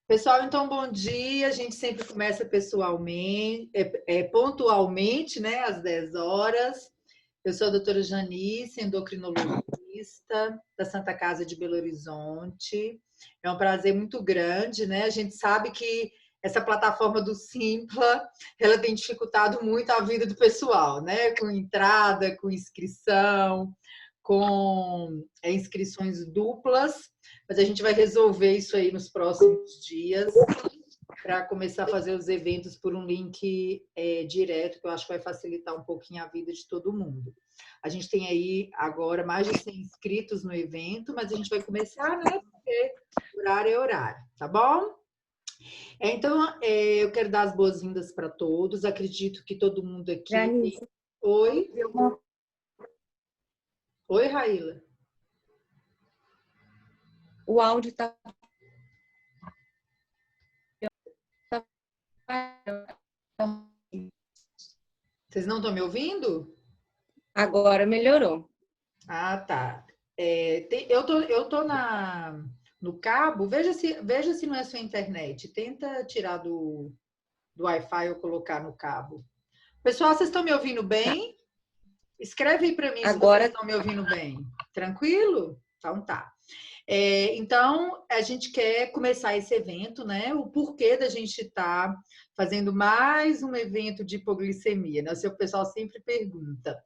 Pessoal, então, bom dia. A gente sempre começa pessoalmente, pontualmente, né, às 10 horas. Eu sou a doutora Janice, endocrinologista da Santa Casa de Belo Horizonte. É um prazer muito grande, né? A gente sabe que essa plataforma do Simpla, ela tem dificultado muito a vida do pessoal, né? Com entrada, com inscrição, com inscrições duplas, mas a gente vai resolver isso aí nos próximos dias para começar a fazer os eventos por um link direto, que eu acho que vai facilitar um pouquinho a vida de todo mundo. A gente tem aí agora mais de 100 inscritos no evento, mas a gente vai começar, né? Porque horário é horário, tá bom? Então, eu quero dar as boas-vindas para todos. Acredito que todo mundo aqui tem... Janice, Oi? Oi, Raíla. o áudio tá. Vocês não estão me ouvindo? Agora melhorou. Ah, tá. Eu tô no cabo. Veja se não é sua internet. Tenta tirar do Wi-Fi ou colocar no cabo. Pessoal, vocês estão me ouvindo Tá. bem? Escreve aí para mim se vocês Agora, estão me ouvindo bem. Tranquilo? Então tá. Então, a gente quer começar esse evento, né? O porquê da gente estar fazendo mais um evento de hipoglicemia, né? O pessoal sempre pergunta.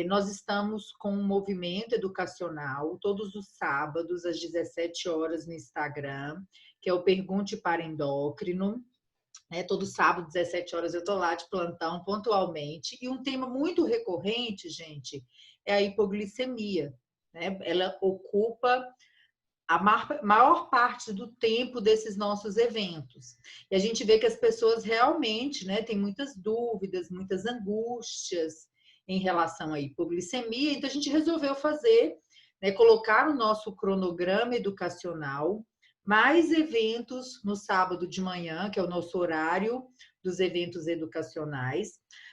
Nós estamos com um movimento educacional todos os sábados, às 17 horas, no Instagram, que é o Pergunte para Endócrino. Todo sábado, 17 horas, eu estou lá de plantão, pontualmente. E um tema muito recorrente, gente, é a hipoglicemia, né? Ela ocupa a maior parte do tempo desses nossos eventos. E a gente vê que as pessoas realmente, né, têm muitas dúvidas, muitas angústias em relação à hipoglicemia. Então, a gente resolveu fazer, né, colocar no nosso cronograma educacional mais eventos no sábado de manhã, que é o nosso horário dos eventos educacionais,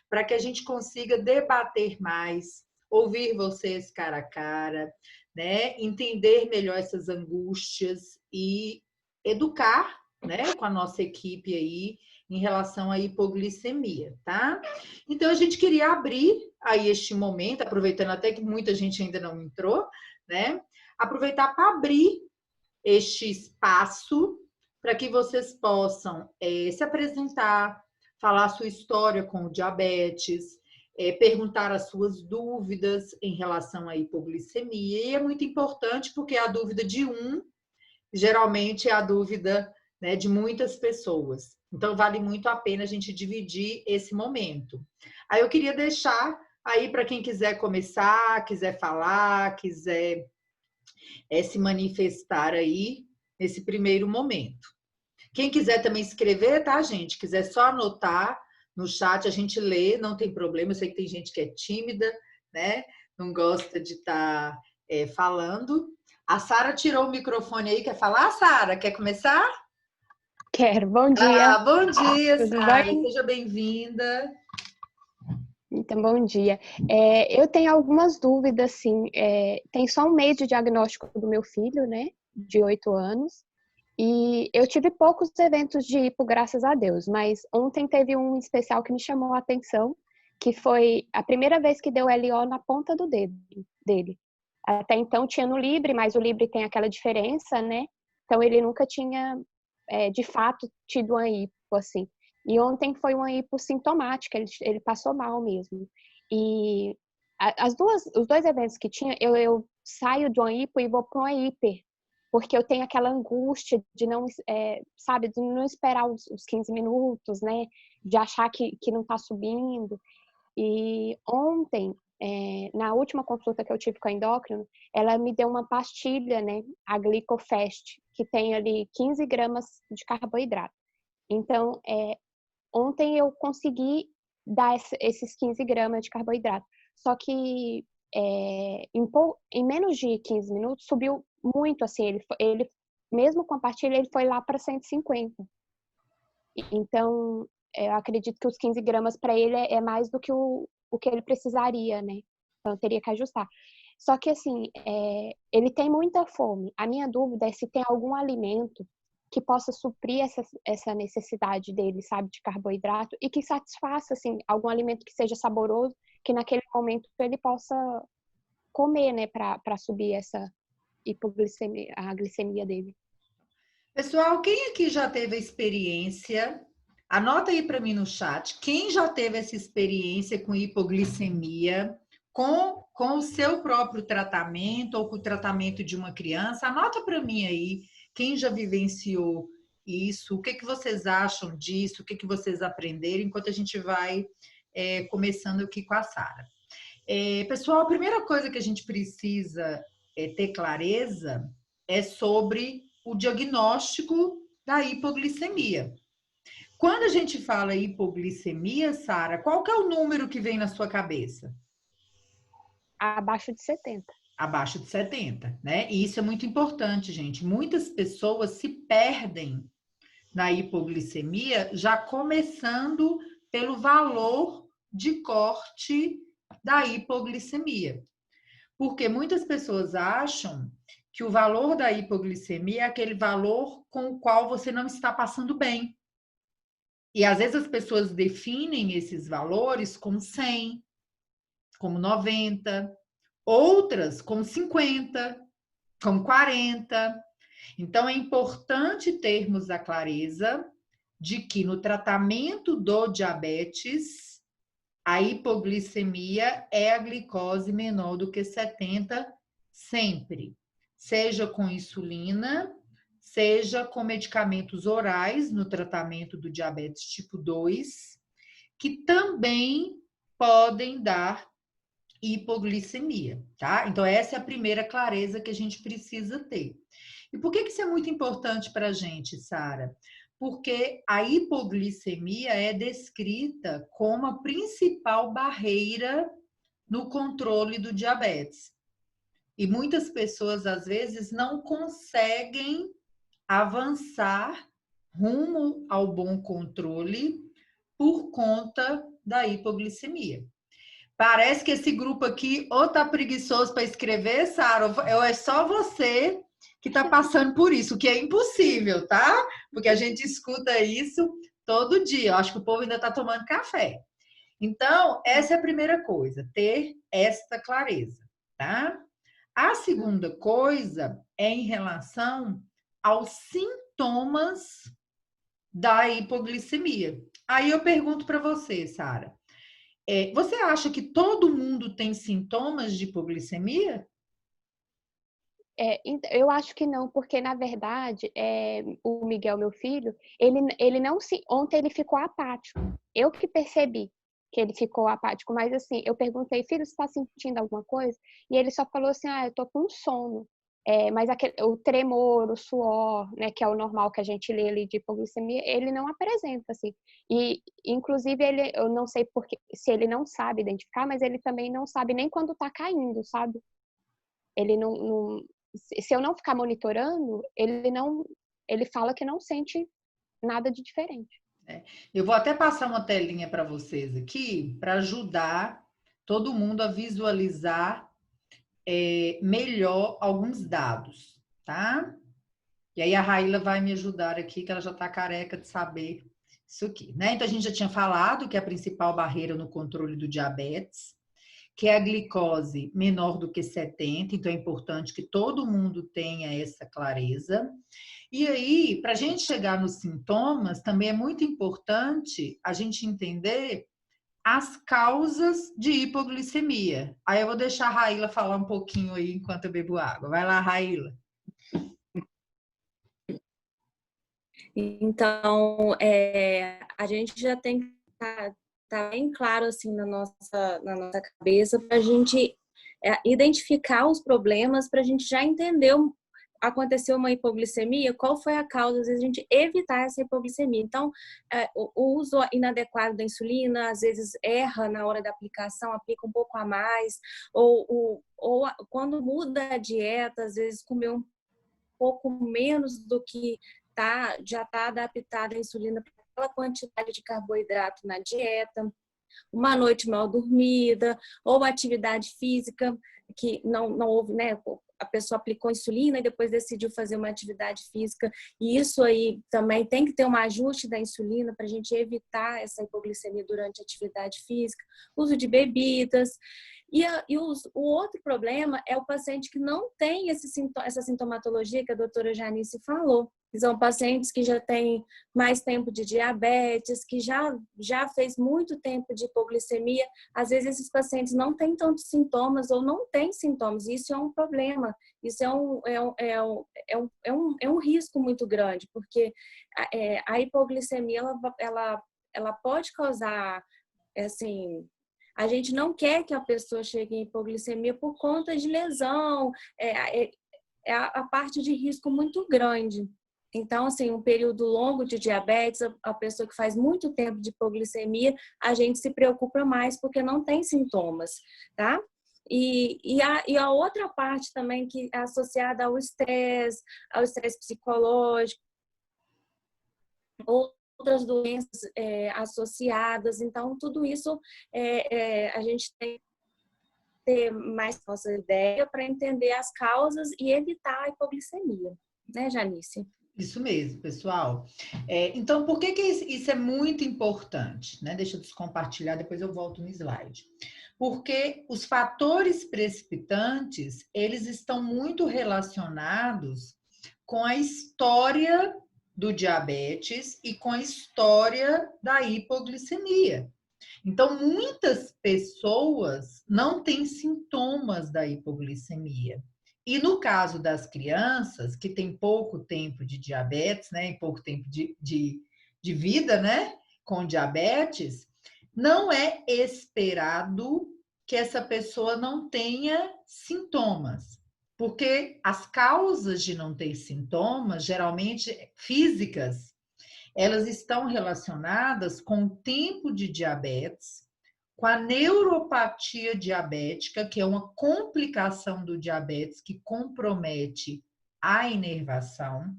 para que a gente consiga debater mais, ouvir vocês cara a cara, né? Entender melhor essas angústias e educar, né, com a nossa equipe aí em relação à hipoglicemia, tá? Então a gente queria abrir aí este momento, aproveitando até que muita gente ainda não entrou, né? Aproveitar para abrir este espaço para que vocês possam se apresentar, falar a sua história com o diabetes, perguntar as suas dúvidas em relação à hipoglicemia. E é muito importante porque a dúvida de um, geralmente, é a dúvida, né, de muitas pessoas. Então, vale muito a pena a gente dividir esse momento. Aí eu queria deixar aí para quem quiser começar, quiser falar, quiser se manifestar aí nesse primeiro momento. Quem quiser também escrever, tá, gente? Quiser só anotar no chat, a gente lê, não tem problema. Eu sei que tem gente que é tímida, né? Não gosta de estar falando. A Sara tirou o microfone aí. Quer falar, Sara? Quer começar? quero. Bom dia. Bom dia, Tudo Sara. bem? Seja bem-vinda. Então, bom dia. Eu tenho algumas dúvidas, sim. Tem só um mês de diagnóstico do meu filho, né? De 8 anos. E eu tive poucos eventos de hipo, graças a Deus. Mas ontem teve um especial que me chamou a atenção, que foi a primeira vez que deu LO na ponta do dedo dele. Até então tinha no Libre, mas o Libre tem aquela diferença, né? Então ele nunca tinha, de fato, tido uma hipo, assim. E ontem foi uma hipo sintomática, ele passou mal mesmo. E os dois eventos que tinha, eu saio de uma hipo e vou para uma hiper, porque eu tenho aquela angústia de não, sabe, de não esperar os 15 minutos, né? De achar que não está subindo. E ontem, na última consulta que eu tive com a endócrino, ela me deu uma pastilha, né, a Glicofast, que tem ali 15 gramas de carboidrato. Então, ontem eu consegui dar esses 15 gramas de carboidrato. Só que em menos de 15 minutos subiu muito, assim, ele mesmo com a pastilha, ele foi lá para 150. Então, eu acredito que os 15 gramas para ele é mais do que o que ele precisaria, né? Então, eu teria que ajustar. Só que, assim, ele tem muita fome. A minha dúvida é se tem algum alimento que possa suprir essa necessidade dele, sabe, de carboidrato, e que satisfaça, assim, algum alimento que seja saboroso, que naquele momento ele possa comer, né, para subir essa hipoglicemia, a glicemia dele. Pessoal, quem aqui já teve a experiência? Anota aí para mim no chat. Quem já teve essa experiência com hipoglicemia, com o seu próprio tratamento ou com o tratamento de uma criança? Anota para mim aí. Quem já vivenciou isso? O que que vocês acham disso? O que que vocês aprenderam? Enquanto a gente vai começando aqui com a Sara. Pessoal, a primeira coisa que a gente precisa ter clareza é sobre o diagnóstico da hipoglicemia. Quando a gente fala hipoglicemia, Sara, qual que é o número que vem na sua cabeça? Abaixo de 70. Abaixo de 70, né? E isso é muito importante, gente. Muitas pessoas se perdem na hipoglicemia já começando pelo valor de corte da hipoglicemia. Porque muitas pessoas acham que o valor da hipoglicemia é aquele valor com o qual você não está passando bem. E às vezes as pessoas definem esses valores como 100, como 90, outras como 50, como 40. Então é importante termos a clareza de que no tratamento do diabetes, a hipoglicemia é a glicose menor do que 70 sempre, seja com insulina, seja com medicamentos orais no tratamento do diabetes tipo 2, que também podem dar hipoglicemia, tá? Então essa é a primeira clareza que a gente precisa ter. E por que isso é muito importante para a gente, Sara? Porque a hipoglicemia é descrita como a principal barreira no controle do diabetes. E muitas pessoas, às vezes, não conseguem avançar rumo ao bom controle por conta da hipoglicemia. Parece que esse grupo aqui ou tá preguiçoso para escrever, Sara, ou é só você que está passando por isso, o que é impossível, tá? Porque a gente escuta isso todo dia. Eu acho que o povo ainda está tomando café. Então, essa é a primeira coisa, ter esta clareza, tá? A segunda coisa é em relação aos sintomas da hipoglicemia. Aí eu pergunto para você, Sara, você acha que todo mundo tem sintomas de hipoglicemia? Eu acho que não, porque na verdade, o Miguel, meu filho, ele não se. Ontem ele ficou apático. Eu que percebi que ele ficou apático, mas assim, eu perguntei, filho, você está sentindo alguma coisa? E ele só falou assim, eu tô com sono. Mas o tremor, o suor, né, que é o normal que a gente lê ali de hipoglicemia, ele não apresenta, assim. E, inclusive, eu não sei porque, se ele não sabe identificar, mas ele também não sabe nem quando tá caindo, sabe? Ele não se eu não ficar monitorando, ele fala que não sente nada de diferente. Eu vou até passar uma telinha para vocês aqui, para ajudar todo mundo a visualizar melhor alguns dados, tá? E aí a Raíla vai me ajudar aqui, que ela já está careca de saber isso aqui, né? Então a gente já tinha falado que a principal barreira no controle do diabetes, que é a glicose menor do que 70, então é importante que todo mundo tenha essa clareza. E aí, para a gente chegar nos sintomas, também é muito importante a gente entender as causas de hipoglicemia. Aí eu vou deixar a Raíla falar um pouquinho aí enquanto eu bebo água. Vai lá, Raíla. Então, a gente já tem que tá bem claro assim na nossa cabeça para a gente identificar os problemas, para a gente já entender aconteceu uma hipoglicemia, qual foi a causa, às vezes a gente evitar essa hipoglicemia. Então, o uso inadequado da insulina, às vezes erra na hora da aplicação, aplica um pouco a mais, ou quando muda a dieta, às vezes comeu um pouco menos do que já está adaptada a insulina para aquela quantidade de carboidrato na dieta, uma noite mal dormida, ou atividade física que não houve, né? A pessoa aplicou insulina e depois decidiu fazer uma atividade física, e isso aí também tem que ter um ajuste da insulina para a gente evitar essa hipoglicemia durante a atividade física, uso de bebidas. O outro problema é o paciente que não tem essa sintomatologia que a doutora Janice falou. São pacientes que já têm mais tempo de diabetes, que já fez muito tempo de hipoglicemia. Às vezes esses pacientes não têm tantos sintomas ou não têm sintomas. Isso é um problema. Isso é um risco muito grande, porque a hipoglicemia ela pode causar, assim, a gente não quer que a pessoa chegue em hipoglicemia por conta de lesão, a parte de risco muito grande. Então, assim, um período longo de diabetes, a pessoa que faz muito tempo de hipoglicemia, a gente se preocupa mais porque não tem sintomas, tá? E a outra parte também que é associada ao estresse psicológico, outras doenças associadas. Então, tudo isso a gente tem que ter mais nossa ideia para entender as causas e evitar a hipoglicemia, né, Janice? Isso mesmo, pessoal. Então, por que isso é muito importante, né? Deixa eu descompartilhar, depois eu volto no slide. Porque os fatores precipitantes, eles estão muito relacionados com a história do diabetes e com a história da hipoglicemia. Então, muitas pessoas não têm sintomas da hipoglicemia. E no caso das crianças, que têm pouco tempo de diabetes, né, e pouco tempo de vida, né, com diabetes, não é esperado que essa pessoa não tenha sintomas. Porque as causas de não ter sintomas, geralmente físicas, elas estão relacionadas com o tempo de diabetes, com a neuropatia diabética, que é uma complicação do diabetes que compromete a inervação,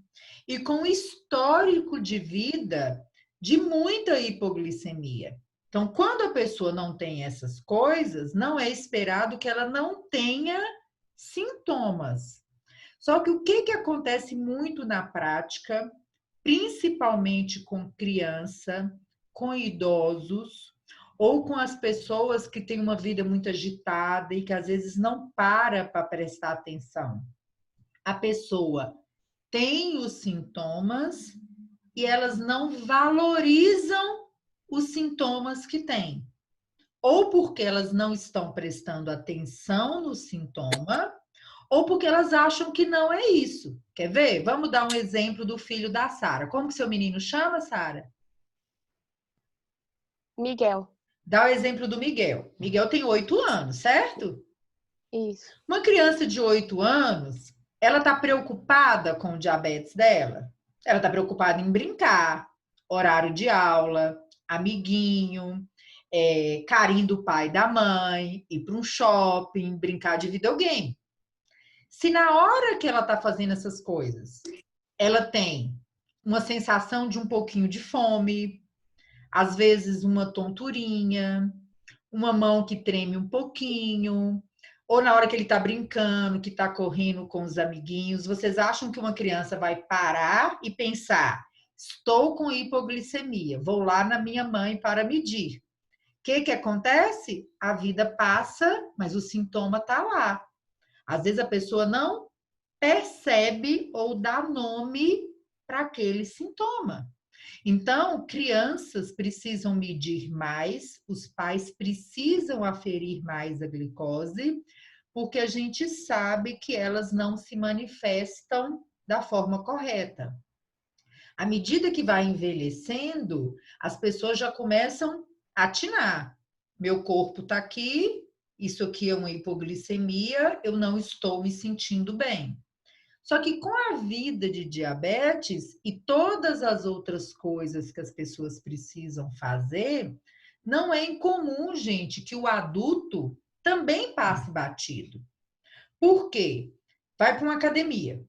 e com o histórico de vida de muita hipoglicemia. Então, quando a pessoa não tem essas coisas, não é esperado que ela não tenha sintomas. Só que o que acontece muito na prática, principalmente com criança, com idosos, ou com as pessoas que têm uma vida muito agitada e que às vezes não para prestar atenção. A pessoa tem os sintomas e elas não valorizam os sintomas que têm. Ou porque elas não estão prestando atenção no sintoma, ou porque elas acham que não é isso. Quer ver? Vamos dar um exemplo do filho da Sara. Como que seu menino chama, Sara? Miguel. Dá o exemplo do Miguel. Miguel tem 8 anos, certo? Isso. Uma criança de 8 anos, ela está preocupada com o diabetes dela? Ela está preocupada em brincar, horário de aula, amiguinho, carinho do pai e da mãe, ir para um shopping, brincar de videogame. Se na hora que ela está fazendo essas coisas, ela tem uma sensação de um pouquinho de fome, às vezes uma tonturinha, uma mão que treme um pouquinho, ou na hora que ele está brincando, que está correndo com os amiguinhos, vocês acham que uma criança vai parar e pensar: estou com hipoglicemia, vou lá na minha mãe para medir? O que acontece? A vida passa, mas o sintoma está lá. Às vezes a pessoa não percebe ou dá nome para aquele sintoma. Então, crianças precisam medir mais, os pais precisam aferir mais a glicose, porque a gente sabe que elas não se manifestam da forma correta. À medida que vai envelhecendo, as pessoas já começam a atinar. Meu corpo está aqui, isso aqui é uma hipoglicemia, eu não estou me sentindo bem. Só que com a vida de diabetes e todas as outras coisas que as pessoas precisam fazer, não é incomum, gente, que o adulto também passe batido. Por quê? Vai para uma academia.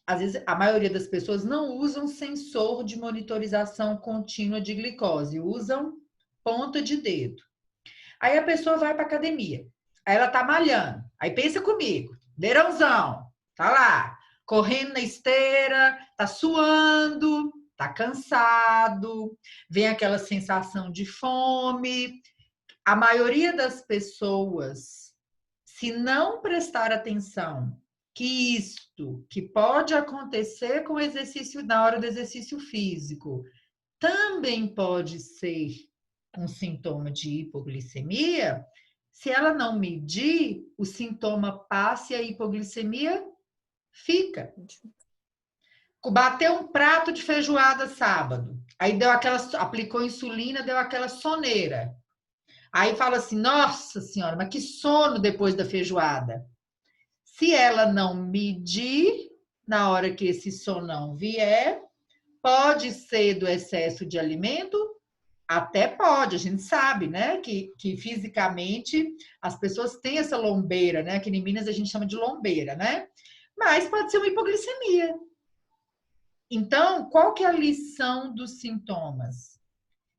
Às vezes, a maioria das pessoas não usam sensor de monitorização contínua de glicose, usam ponta de dedo. Aí a pessoa vai para a academia. Aí ela tá malhando. Aí pensa comigo, verãozão, tá lá, correndo na esteira, tá suando, tá cansado, vem aquela sensação de fome. A maioria das pessoas, se não prestar atenção que isto que pode acontecer com o exercício na hora do exercício físico também pode ser um sintoma de hipoglicemia, se ela não medir, o sintoma passa e a hipoglicemia fica. Bateu um prato de feijoada sábado, aí deu aquela, aplicou insulina, deu aquela soneira. Aí fala assim, nossa senhora, mas que sono depois da feijoada. Se ela não medir, na hora que esse sonão vier, pode ser do excesso de alimento, até pode, a gente sabe, né, que fisicamente as pessoas têm essa lombeira, né, que em Minas a gente chama de lombeira, né, mas pode ser uma hipoglicemia. Então, qual que é a lição dos sintomas?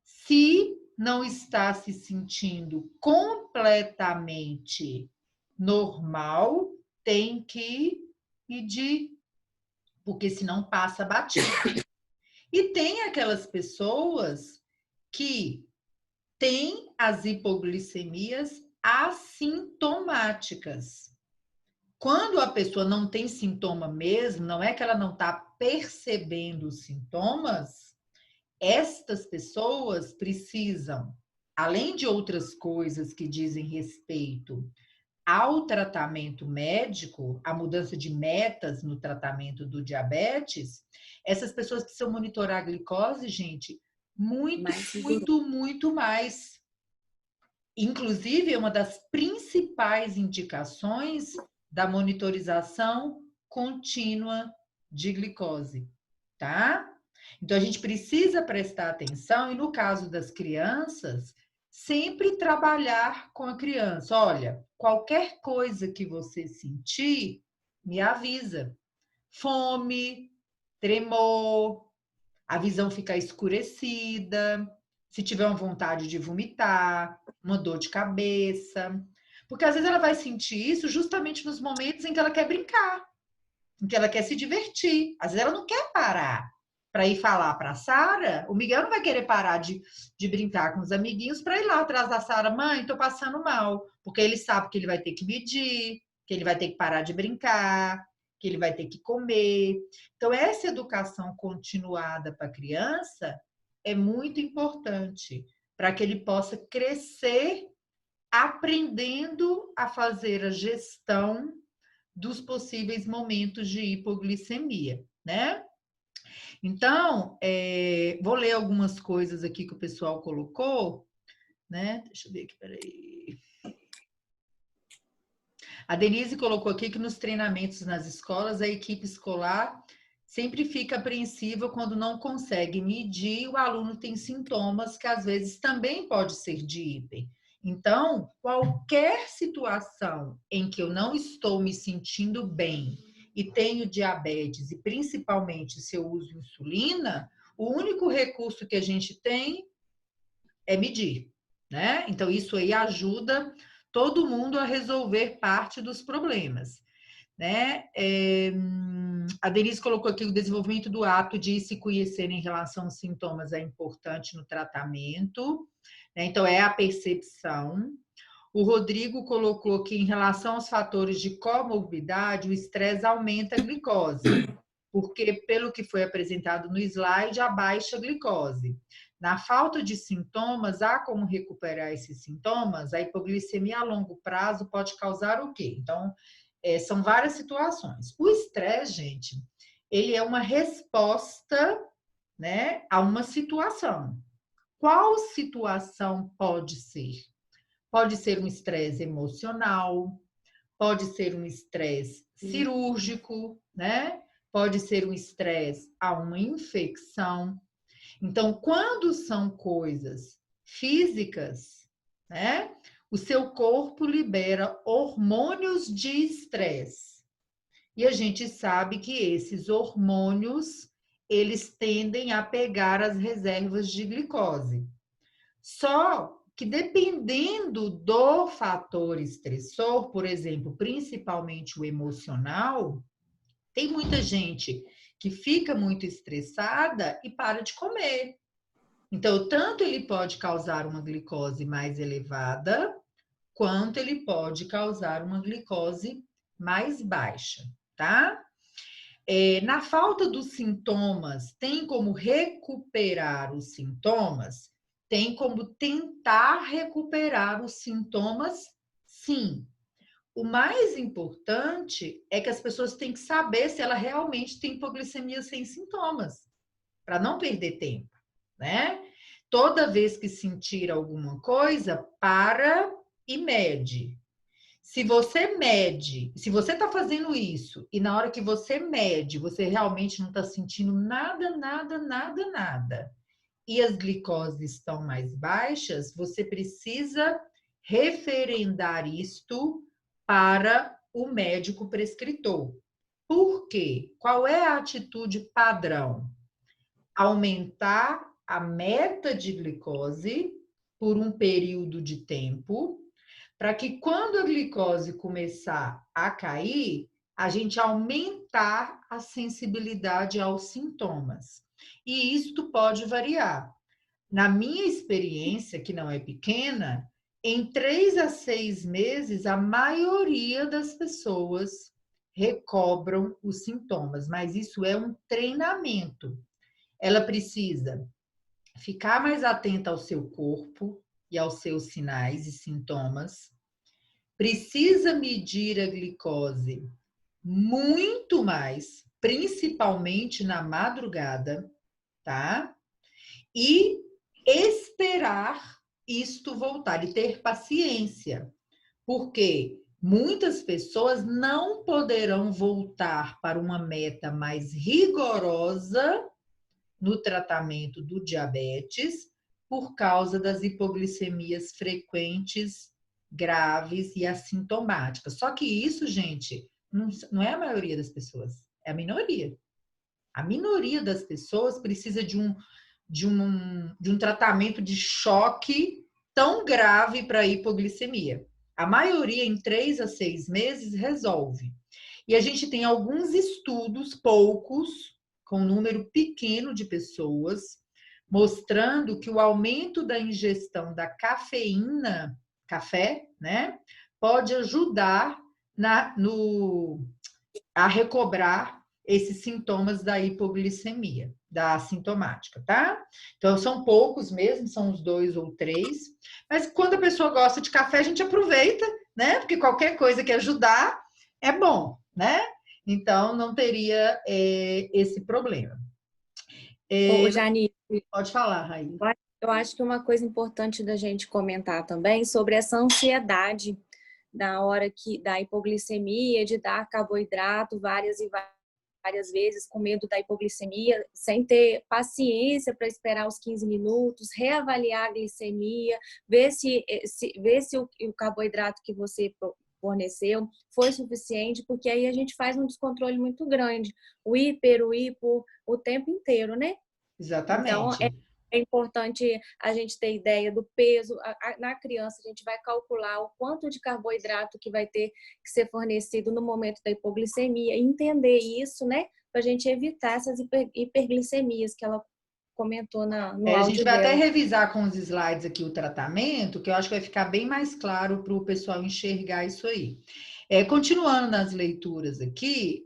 Se não está se sentindo completamente normal, tem que medir, porque senão passa batido. E tem aquelas pessoas que têm as hipoglicemias assintomáticas. Quando a pessoa não tem sintoma mesmo, não é que ela não está percebendo os sintomas, estas pessoas precisam, além de outras coisas que dizem respeito ao tratamento médico, a mudança de metas no tratamento do diabetes, essas pessoas precisam monitorar a glicose, gente, muito mais. Inclusive, é uma das principais indicações da monitorização contínua de glicose, tá? Então, a gente precisa prestar atenção e, no caso das crianças, sempre trabalhar com a criança. Olha, qualquer coisa que você sentir, me avisa. Fome, tremor, a visão ficar escurecida, se tiver uma vontade de vomitar, uma dor de cabeça. Porque às vezes ela vai sentir isso justamente nos momentos em que ela quer brincar, em que ela quer se divertir. Às vezes ela não quer parar para ir falar para a Sara. O Miguel não vai querer parar de brincar com os amiguinhos para ir lá atrás da Sara. Mãe, estou passando mal. Porque ele sabe que ele vai ter que medir, que ele vai ter que parar de brincar, que ele vai ter que comer. Então, essa educação continuada para a criança é muito importante para que ele possa crescer aprendendo a fazer a gestão dos possíveis momentos de hipoglicemia, né? Então, vou ler algumas coisas aqui que o pessoal colocou, né? Deixa eu ver aqui, peraí. A Denise colocou aqui que nos treinamentos nas escolas, a equipe escolar sempre fica apreensiva quando não consegue medir, o aluno tem sintomas que às vezes também pode ser de hiper. Então, qualquer situação em que eu não estou me sentindo bem e tenho diabetes, e principalmente se eu uso insulina, o único recurso que a gente tem é medir, né? Então, isso aí ajuda todo mundo a resolver parte dos problemas, né? A Denise colocou aqui o desenvolvimento do ato de se conhecer em relação aos sintomas é importante no tratamento, né? Então, é a percepção. O Rodrigo colocou que, em relação aos fatores de comorbidade, o estresse aumenta a glicose, porque, pelo que foi apresentado no slide, abaixa a glicose. Na falta de sintomas, há como recuperar esses sintomas? A hipoglicemia a longo prazo pode causar o quê? Então, são várias situações. O estresse, gente, ele é uma resposta, né, a uma situação. Qual situação pode ser? Pode ser um estresse emocional, pode ser um estresse cirúrgico, né? Pode ser um estresse a uma infecção. Então, quando são coisas físicas, né? O seu corpo libera hormônios de estresse. E a gente sabe que esses hormônios, eles tendem a pegar as reservas de glicose. Só que dependendo do fator estressor, por exemplo, principalmente o emocional, tem muita gente que fica muito estressada e para de comer. Então, tanto ele pode causar uma glicose mais elevada, quanto ele pode causar uma glicose mais baixa, tá? Na falta dos sintomas, tem como recuperar os sintomas? Tem como tentar recuperar os sintomas? Sim. O mais importante é que as pessoas têm que saber se ela realmente tem hipoglicemia sem sintomas, para não perder tempo, né? Toda vez que sentir alguma coisa, para e mede. Se você mede, se você está fazendo isso e na hora que você mede, você realmente não está sentindo nada, nada, nada, nada, e as glicoses estão mais baixas, você precisa referendar isto para o médico prescritor. Por quê? Qual é a atitude padrão? Aumentar a meta de glicose por um período de tempo, para que quando a glicose começar a cair, a gente aumentar a sensibilidade aos sintomas. E isto pode variar. Na minha experiência, que não é pequena, em 3 a 6 meses, a maioria das pessoas recobram os sintomas, mas isso é um treinamento. Ela precisa ficar mais atenta ao seu corpo e aos seus sinais e sintomas, precisa medir a glicose muito mais, principalmente na madrugada, tá? E esperar isto voltar e ter paciência, porque muitas pessoas não poderão voltar para uma meta mais rigorosa no tratamento do diabetes por causa das hipoglicemias frequentes, graves e assintomáticas. Só que isso, gente, não é a maioria das pessoas, é a minoria. A minoria das pessoas precisa de um tratamento de choque tão grave para a hipoglicemia. A maioria, em 3 a 6 meses, resolve. E a gente tem alguns estudos, poucos, com um número pequeno de pessoas, mostrando que o aumento da ingestão da cafeína, café, né, pode ajudar a recobrar esses sintomas da hipoglicemia, da assintomática, tá? Então, são poucos mesmo, são uns 2 ou 3, mas quando a pessoa gosta de café, a gente aproveita, né? Porque qualquer coisa que ajudar é bom, né? Então, não teria esse problema. Ô, Jani, Pode falar, Raíssa. eu acho que uma coisa importante da gente comentar também sobre essa ansiedade na hora da hipoglicemia, de dar carboidrato várias e várias vezes com medo da hipoglicemia, sem ter paciência para esperar os 15 minutos, reavaliar a glicemia, ver se o carboidrato que você forneceu foi suficiente, porque aí a gente faz um descontrole muito grande, o hipo, o tempo inteiro, né? Exatamente. Então, é importante a gente ter ideia do peso. Na criança, a gente vai calcular o quanto de carboidrato que vai ter que ser fornecido no momento da hipoglicemia, entender isso, né? Para a gente evitar essas hiperglicemias que ela comentou no áudio dela. A gente vai até revisar com os slides aqui o tratamento, que eu acho que vai ficar bem mais claro para o pessoal enxergar isso aí. Continuando nas leituras aqui,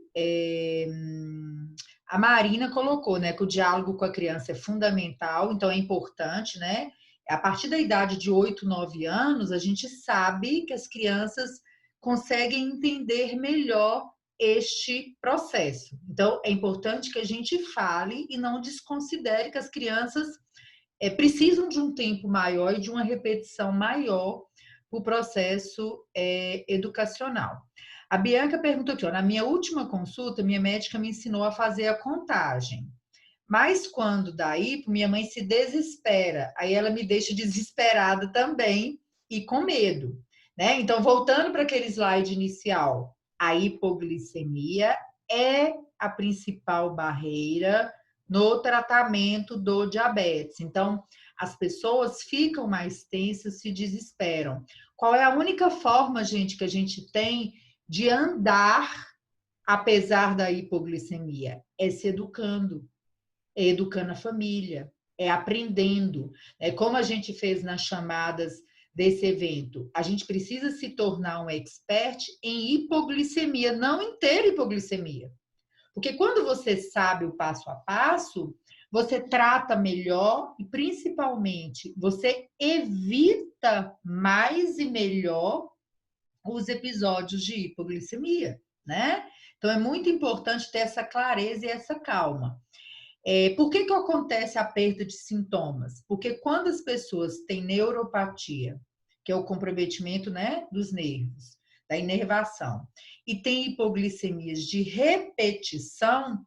a Marina colocou, né, que o diálogo com a criança é fundamental, então é importante, né? A partir da idade de 8, 9 anos, a gente sabe que as crianças conseguem entender melhor este processo. Então, é importante que a gente fale e não desconsidere que as crianças precisam de um tempo maior e de uma repetição maior para o processo educacional. A Bianca perguntou aqui, ó, na minha última consulta, minha médica me ensinou a fazer a contagem. Mas quando dá hipo, minha mãe se desespera. Aí ela me deixa desesperada também e com medo, né? Então, voltando para aquele slide inicial, a hipoglicemia é a principal barreira no tratamento do diabetes. Então, as pessoas ficam mais tensas, se desesperam. Qual é a única forma, gente, que a gente tem de andar apesar da hipoglicemia? É se educando, é educando a família, é aprendendo. É como a gente fez nas chamadas desse evento. A gente precisa se tornar um expert em hipoglicemia, não em ter hipoglicemia. Porque quando você sabe o passo a passo, você trata melhor e, principalmente, você evita mais e melhor os episódios de hipoglicemia, né? Então, é muito importante ter essa clareza e essa calma. Por que acontece a perda de sintomas? Porque quando as pessoas têm neuropatia, que é o comprometimento, né, dos nervos, da inervação, e tem hipoglicemias de repetição,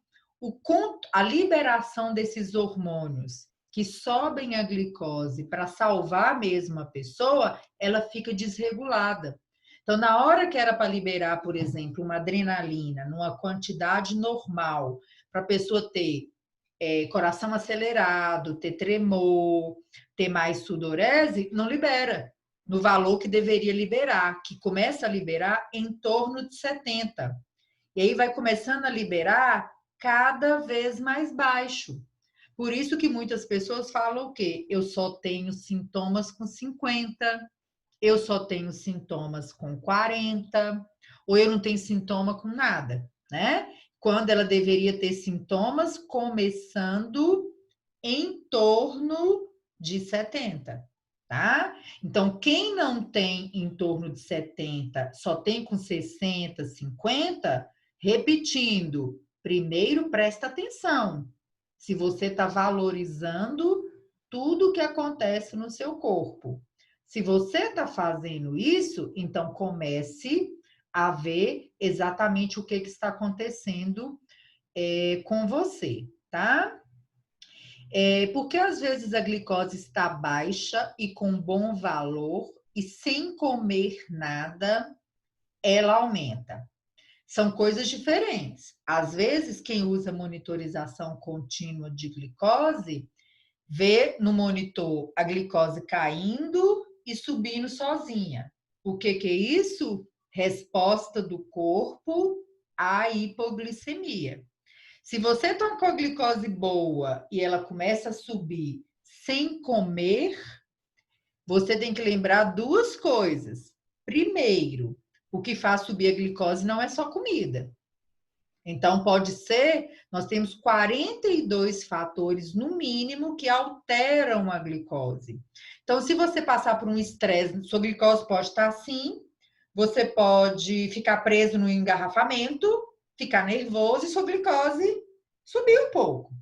a liberação desses hormônios que sobem a glicose para salvar mesmo a pessoa, ela fica desregulada. Então, na hora que era para liberar, por exemplo, uma adrenalina numa quantidade normal, para a pessoa ter coração acelerado, ter tremor, ter mais sudorese, não libera no valor que deveria liberar, que começa a liberar em torno de 70. E aí vai começando a liberar cada vez mais baixo. Por isso que muitas pessoas falam o quê? Eu só tenho sintomas com 50, eu só tenho sintomas com 40, ou eu não tenho sintoma com nada, né? Quando ela deveria ter sintomas começando em torno de 70, tá? Então, quem não tem em torno de 70, só tem com 60, 50, repetindo, primeiro presta atenção se você está valorizando tudo que acontece no seu corpo. Se você está fazendo isso, então comece a ver exatamente o que está acontecendo com você, tá? Porque às vezes a glicose está baixa e com bom valor e sem comer nada, ela aumenta. São coisas diferentes. Às vezes, quem usa monitorização contínua de glicose, vê no monitor a glicose caindo e subindo sozinha. O que é isso? Resposta do corpo à hipoglicemia. Se você está com a glicose boa e ela começa a subir sem comer, você tem que lembrar duas coisas. Primeiro, o que faz subir a glicose não é só comida. Então, pode ser, nós temos 42 fatores, no mínimo, que alteram a glicose. Então, se você passar por um estresse, sua glicose pode estar assim, você pode ficar preso no engarrafamento, ficar nervoso e sua glicose subir um pouco.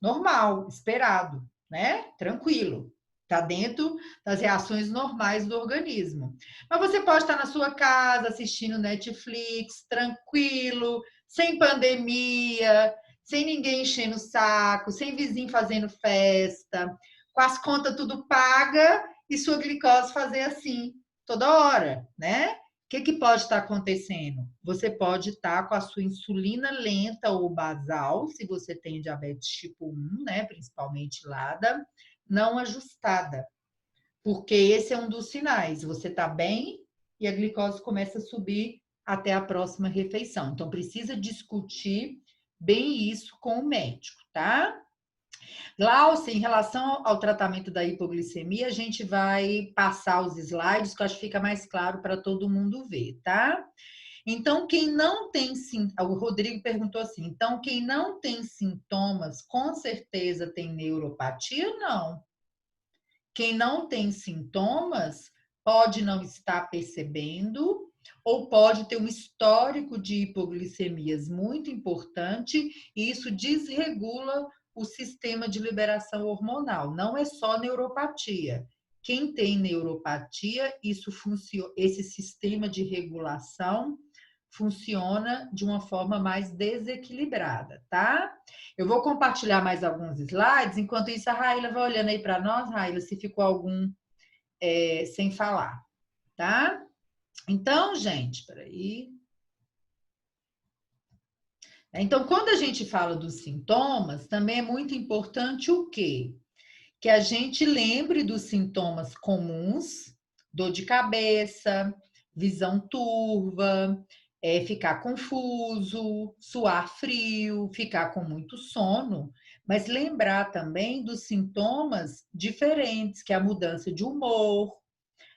Normal, esperado, né? Tranquilo. Está dentro das reações normais do organismo. Mas você pode estar na sua casa assistindo Netflix, tranquilo, sem pandemia, sem ninguém enchendo o saco, sem vizinho fazendo festa, com as contas tudo paga e sua glicose fazer assim toda hora, né? O que pode estar acontecendo? Você pode estar com a sua insulina lenta ou basal, se você tem diabetes tipo 1, né, principalmente LADA, não ajustada. Porque esse é um dos sinais. Você está bem e a glicose começa a subir até a próxima refeição. Então, precisa discutir bem isso com o médico, tá? Glaucia, em relação ao tratamento da hipoglicemia, a gente vai passar os slides, que eu acho que fica mais claro para todo mundo ver, tá? Então, quem não tem o Rodrigo perguntou assim, então quem não tem sintomas, com certeza tem neuropatia? Não. Quem não tem sintomas pode não estar percebendo ou pode ter um histórico de hipoglicemias muito importante e isso desregula o sistema de liberação hormonal. Não é só neuropatia. Quem tem neuropatia, esse sistema de regulação funciona de uma forma mais desequilibrada, tá? Eu vou compartilhar mais alguns slides, enquanto isso a Raíla vai olhando aí para nós, Raíla, se ficou algum sem falar, tá? Então, gente, peraí. Então, quando a gente fala dos sintomas, também é muito importante o quê? que a gente lembre dos sintomas comuns, dor de cabeça, visão turva, ficar confuso, suar frio, ficar com muito sono, mas lembrar também dos sintomas diferentes, que é a mudança de humor,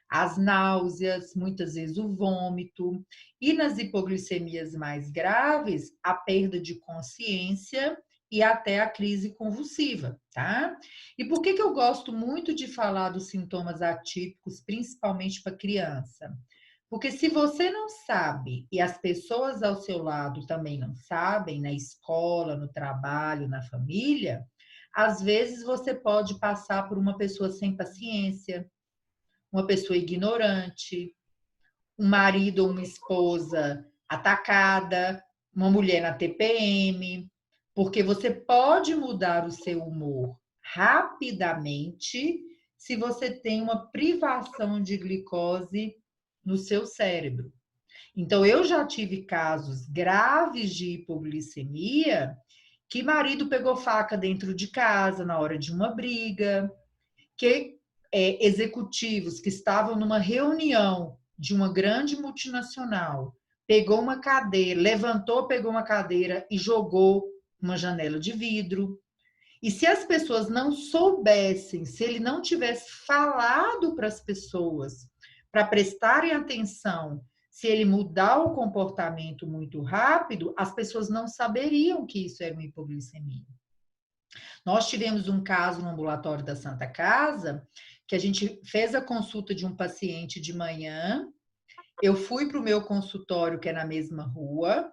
as náuseas, muitas vezes o vômito, e nas hipoglicemias mais graves, a perda de consciência e até a crise convulsiva, tá? E por que eu gosto muito de falar dos sintomas atípicos, principalmente para criança? Porque se você não sabe e as pessoas ao seu lado também não sabem, na escola, no trabalho, na família, às vezes você pode passar por uma pessoa sem paciência, uma pessoa ignorante, um marido ou uma esposa atacada, uma mulher na TPM, porque você pode mudar o seu humor rapidamente se você tem uma privação de glicose no seu cérebro. Então, eu já tive casos graves de hipoglicemia que marido pegou faca dentro de casa na hora de uma briga, que executivos que estavam numa reunião de uma grande multinacional, pegou uma cadeira, levantou, pegou uma cadeira e jogou uma janela de vidro. E se as pessoas não soubessem, se ele não tivesse falado para as pessoas, para prestarem atenção, se ele mudar o comportamento muito rápido, as pessoas não saberiam que isso era uma hipoglicemia. Nós tivemos um caso no ambulatório da Santa Casa, que a gente fez a consulta de um paciente de manhã, eu fui para o meu consultório, que é na mesma rua,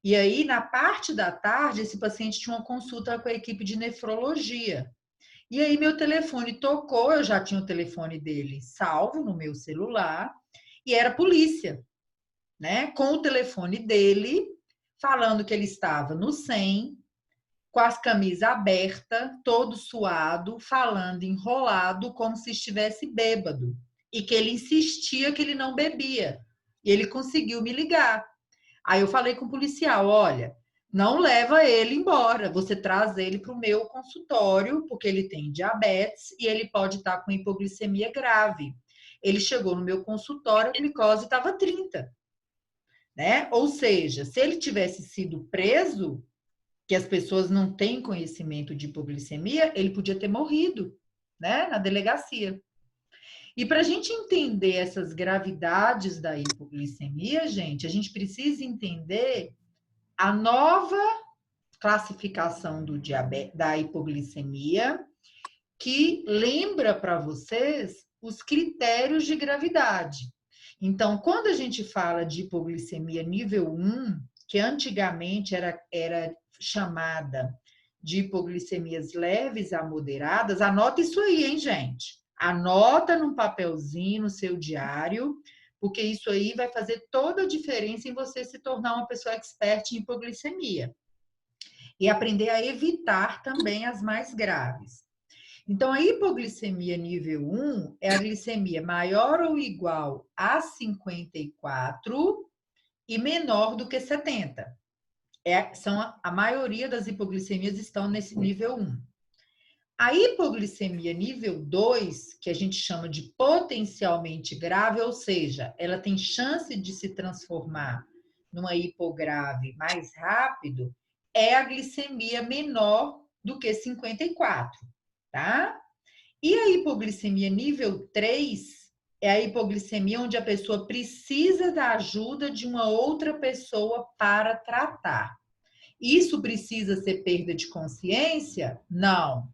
e aí, na parte da tarde, esse paciente tinha uma consulta com a equipe de nefrologia. E aí, meu telefone tocou, eu já tinha o telefone dele salvo no meu celular, e era a polícia, né? Com o telefone dele, falando que ele estava no 100, com as camisas abertas, todo suado, falando enrolado, como se estivesse bêbado. E que ele insistia que ele não bebia. E ele conseguiu me ligar. Aí eu falei com o policial, olha, não leva ele embora, você traz ele para o meu consultório, porque ele tem diabetes e ele pode estar com hipoglicemia grave. Ele chegou no meu consultório, a glicose estava 30, né? Ou seja, se ele tivesse sido preso, que as pessoas não têm conhecimento de hipoglicemia, ele podia ter morrido, né, na delegacia. E para a gente entender essas gravidades da hipoglicemia, gente, a gente precisa entender a nova classificação do diabetes, da hipoglicemia, que lembra para vocês os critérios de gravidade. Então, quando a gente fala de hipoglicemia nível 1, que antigamente era chamada de hipoglicemias leves a moderadas, anota isso aí, hein, gente? Anota num papelzinho, no seu diário, porque isso aí vai fazer toda a diferença em você se tornar uma pessoa expert em hipoglicemia. E aprender a evitar também as mais graves. Então, a hipoglicemia nível 1 é a glicemia maior ou igual a 54 e menor do que 70. A maioria das hipoglicemias estão nesse nível 1. A hipoglicemia nível 2, que a gente chama de potencialmente grave, ou seja, ela tem chance de se transformar numa hipograve mais rápido, é a glicemia menor do que 54, tá? E a hipoglicemia nível 3 é a hipoglicemia onde a pessoa precisa da ajuda de uma outra pessoa para tratar. Isso precisa ser perda de consciência? Não.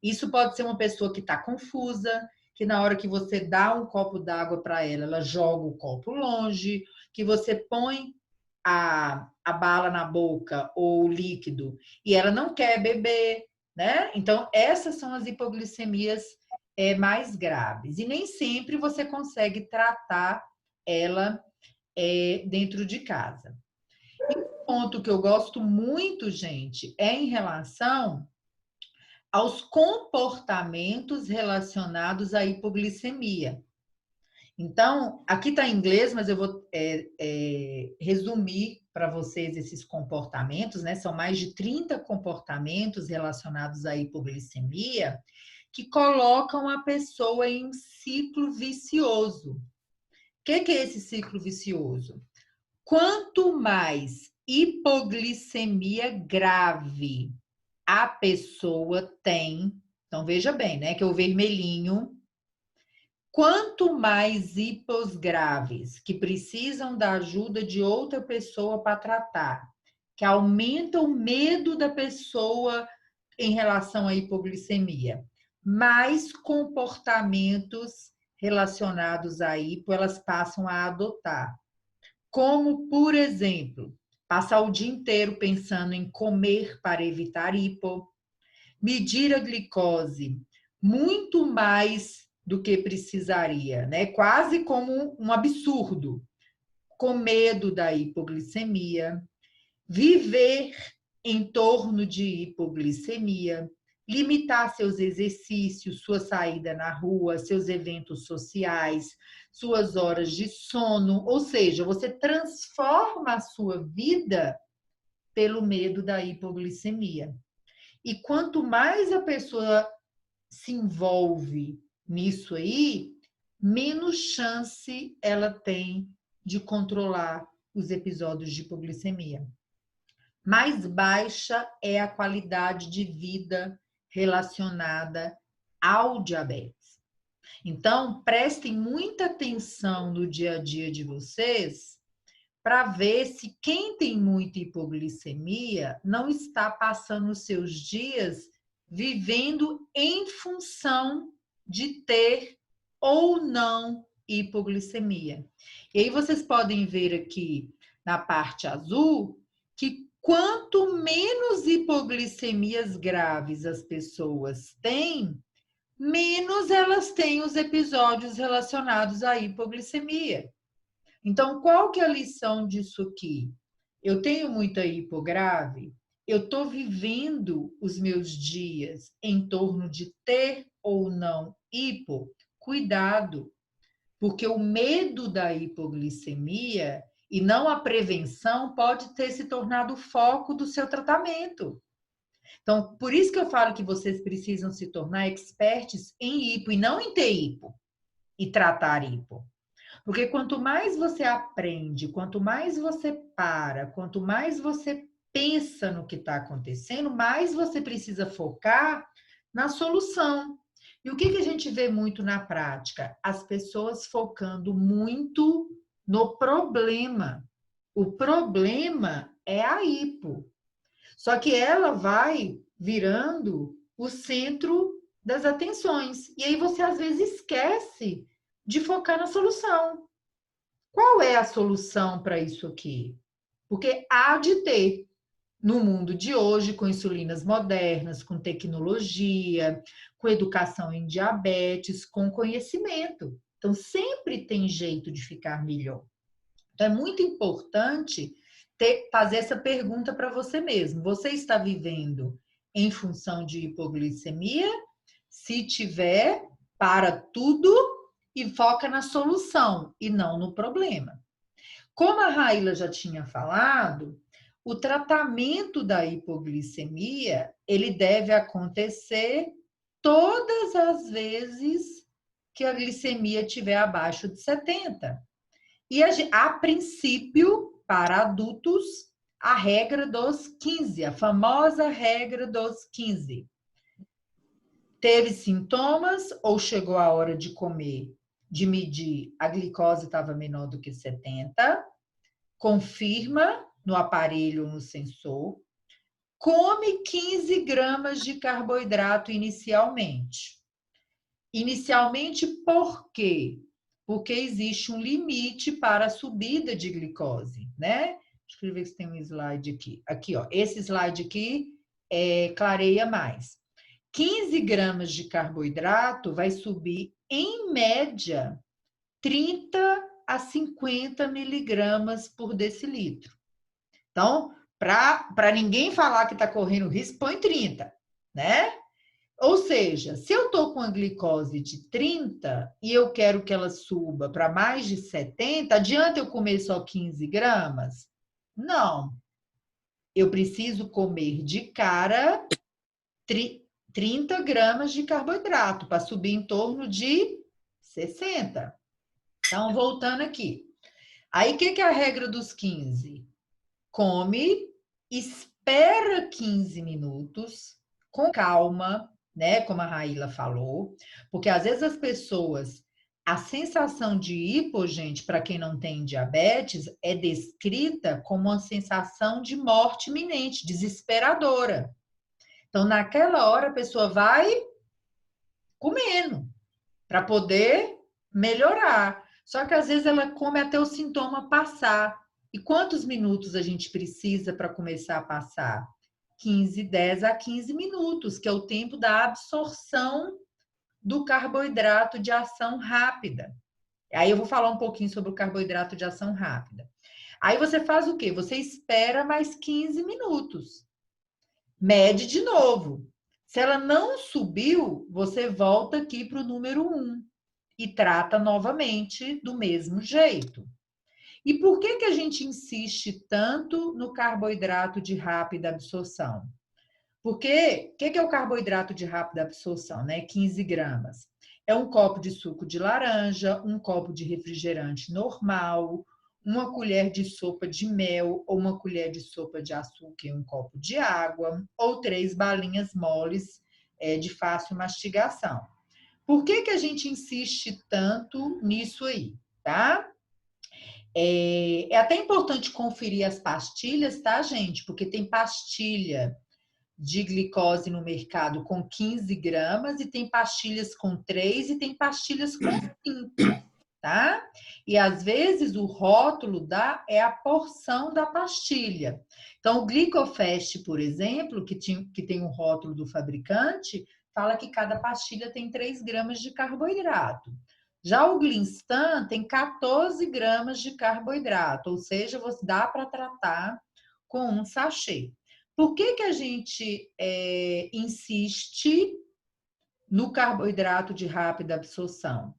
Isso pode ser uma pessoa que está confusa, que na hora que você dá um copo d'água para ela, ela joga o copo longe, que você põe a bala na boca ou o líquido e ela não quer beber, né? Então, essas são as hipoglicemias mais graves. E nem sempre você consegue tratar ela dentro de casa. E um ponto que eu gosto muito, gente, é em relação aos comportamentos relacionados à hipoglicemia. Então, aqui está em inglês, mas eu vou resumir para vocês esses comportamentos, né? São mais de 30 comportamentos relacionados à hipoglicemia, que colocam a pessoa em um ciclo vicioso. O que é esse ciclo vicioso? Quanto mais hipoglicemia grave a pessoa tem, então veja bem, né, que é o vermelhinho. Quanto mais hipos graves que precisam da ajuda de outra pessoa para tratar, que aumenta o medo da pessoa em relação à hipoglicemia, mais comportamentos relacionados à hipo elas passam a adotar. Como, por exemplo, passar o dia inteiro pensando em comer para evitar hipo, medir a glicose muito mais do que precisaria, né? Quase como um absurdo, com medo da hipoglicemia, viver em torno de hipoglicemia, limitar seus exercícios, sua saída na rua, seus eventos sociais, suas horas de sono, ou seja, você transforma a sua vida pelo medo da hipoglicemia. E quanto mais a pessoa se envolve nisso aí, menos chance ela tem de controlar os episódios de hipoglicemia. Mais baixa é a qualidade de vida relacionada ao diabetes. Então, prestem muita atenção no dia a dia de vocês para ver se quem tem muita hipoglicemia não está passando os seus dias vivendo em função de ter ou não hipoglicemia. E aí vocês podem ver aqui na parte azul que quanto menos hipoglicemias graves as pessoas têm, menos elas têm os episódios relacionados à hipoglicemia. Então, qual que é a lição disso aqui? Eu tenho muita hipo grave, eu estou vivendo os meus dias em torno de ter ou não hipo, cuidado, porque o medo da hipoglicemia e não a prevenção pode ter se tornado o foco do seu tratamento. Então, por isso que eu falo que vocês precisam se tornar experts em hipo e não em ter hipo e tratar hipo. Porque quanto mais você aprende, quanto mais você para, quanto mais você pensa no que está acontecendo, mais você precisa focar na solução. E o que a gente vê muito na prática? As pessoas focando muito no problema. O problema é a hipo. Só que ela vai virando o centro das atenções. E aí você às vezes esquece de focar na solução. Qual é a solução para isso aqui? Porque há de ter, no mundo de hoje, com insulinas modernas, com tecnologia, com educação em diabetes, com conhecimento. Então, sempre tem jeito de ficar melhor. Então, é muito importante fazer essa pergunta para você mesmo. Você está vivendo em função de hipoglicemia? Se tiver, para tudo e foca na solução e não no problema. Como a Raíla já tinha falado, o tratamento da hipoglicemia, ele deve acontecer todas as vezes que a glicemia estiver abaixo de 70. E a princípio, para adultos, a regra dos 15, a famosa regra dos 15. Teve sintomas ou chegou a hora de comer, de medir, a glicose estava menor do que 70, confirma no aparelho, no sensor, come 15 gramas de carboidrato inicialmente. Inicialmente, por quê? Porque existe um limite para a subida de glicose, né? Deixa eu ver se tem um slide aqui. Aqui, ó, esse slide aqui clareia mais. 15 gramas de carboidrato vai subir, em média, 30 a 50 miligramas por decilitro. Então, para ninguém falar que está correndo risco, põe 30, né? Ou seja, se eu estou com a glicose de 30 e eu quero que ela suba para mais de 70, adianta eu comer só 15 gramas? Não. Eu preciso comer de cara 30 gramas de carboidrato, para subir em torno de 60. Então, voltando aqui. Aí, o que é a regra dos 15? Come, espera 15 minutos, com calma, né? Como a Raíla falou, porque às vezes as pessoas, a sensação de hipo, gente, para quem não tem diabetes, é descrita como uma sensação de morte iminente, desesperadora. Então, naquela hora, a pessoa vai comendo para poder melhorar. Só que às vezes ela come até o sintoma passar. E quantos minutos a gente precisa para começar a passar? 10 a 15 minutos, que é o tempo da absorção do carboidrato de ação rápida. Aí eu vou falar um pouquinho sobre o carboidrato de ação rápida. Aí você faz o quê? Você espera mais 15 minutos. Mede de novo. Se ela não subiu, você volta aqui para o número 1 e trata novamente do mesmo jeito. E por que a gente insiste tanto no carboidrato de rápida absorção? Porque o que é o carboidrato de rápida absorção, né? 15 gramas. É um copo de suco de laranja, um copo de refrigerante normal, uma colher de sopa de mel ou uma colher de sopa de açúcar e um copo de água, ou 3 balinhas moles de fácil mastigação. Por que a gente insiste tanto nisso aí, tá? É até importante conferir as pastilhas, tá, gente? Porque tem pastilha de glicose no mercado com 15 gramas e tem pastilhas com 3 e tem pastilhas com 5, tá? E às vezes o rótulo é a porção da pastilha. Então, o Glicofast, por exemplo, que tem o rótulo do fabricante, fala que cada pastilha tem 3 gramas de carboidrato. Já o Glinstan tem 14 gramas de carboidrato, ou seja, dá para tratar com um sachê. Por que a gente insiste no carboidrato de rápida absorção?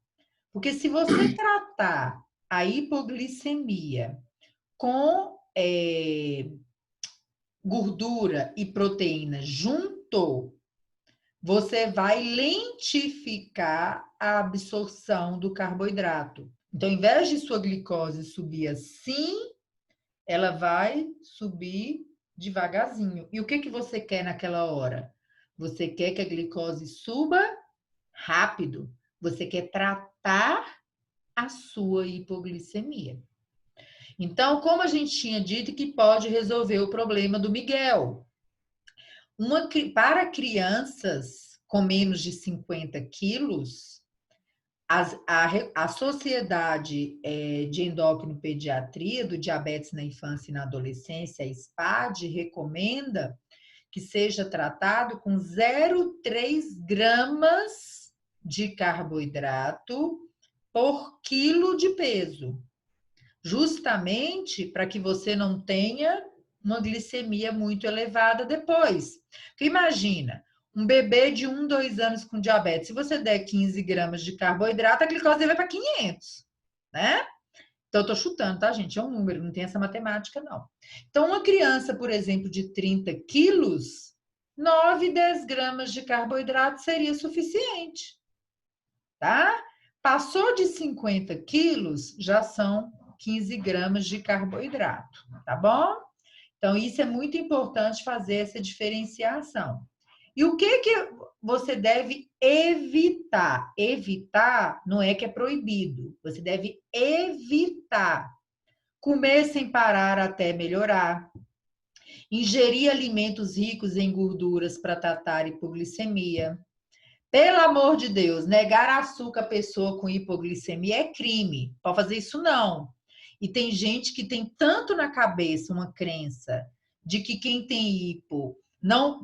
Porque se você tratar a hipoglicemia com gordura e proteína junto, você vai lentificar a absorção do carboidrato. Então, ao invés de sua glicose subir assim, ela vai subir devagarzinho. E o que você quer naquela hora? Você quer que a glicose suba rápido. Você quer tratar a sua hipoglicemia. Então, como a gente tinha dito que pode resolver o problema do Miguel? Para crianças com menos de 50 quilos, a Sociedade de Endocrinopediatria do Diabetes na Infância e na Adolescência, a SPAD, recomenda que seja tratado com 0,3 gramas de carboidrato por quilo de peso, justamente para que você não tenha uma glicemia muito elevada depois. Porque imagina, um bebê de 1, 2 anos com diabetes, se você der 15 gramas de carboidrato, a glicose dele vai para 500, né? Então, eu tô chutando, tá, gente? É um número, não tem essa matemática, não. Então, uma criança, por exemplo, de 30 quilos, 9, 10 gramas de carboidrato seria suficiente, tá? Passou de 50 quilos, já são 15 gramas de carboidrato, tá bom? Então, isso é muito importante fazer essa diferenciação. E o que você deve evitar? Evitar não é que é proibido. Você deve evitar comer sem parar até melhorar. Ingerir alimentos ricos em gorduras para tratar hipoglicemia. Pelo amor de Deus, negar açúcar a pessoa com hipoglicemia é crime. Pode fazer isso não. E tem gente que tem tanto na cabeça uma crença de que quem tem hipo,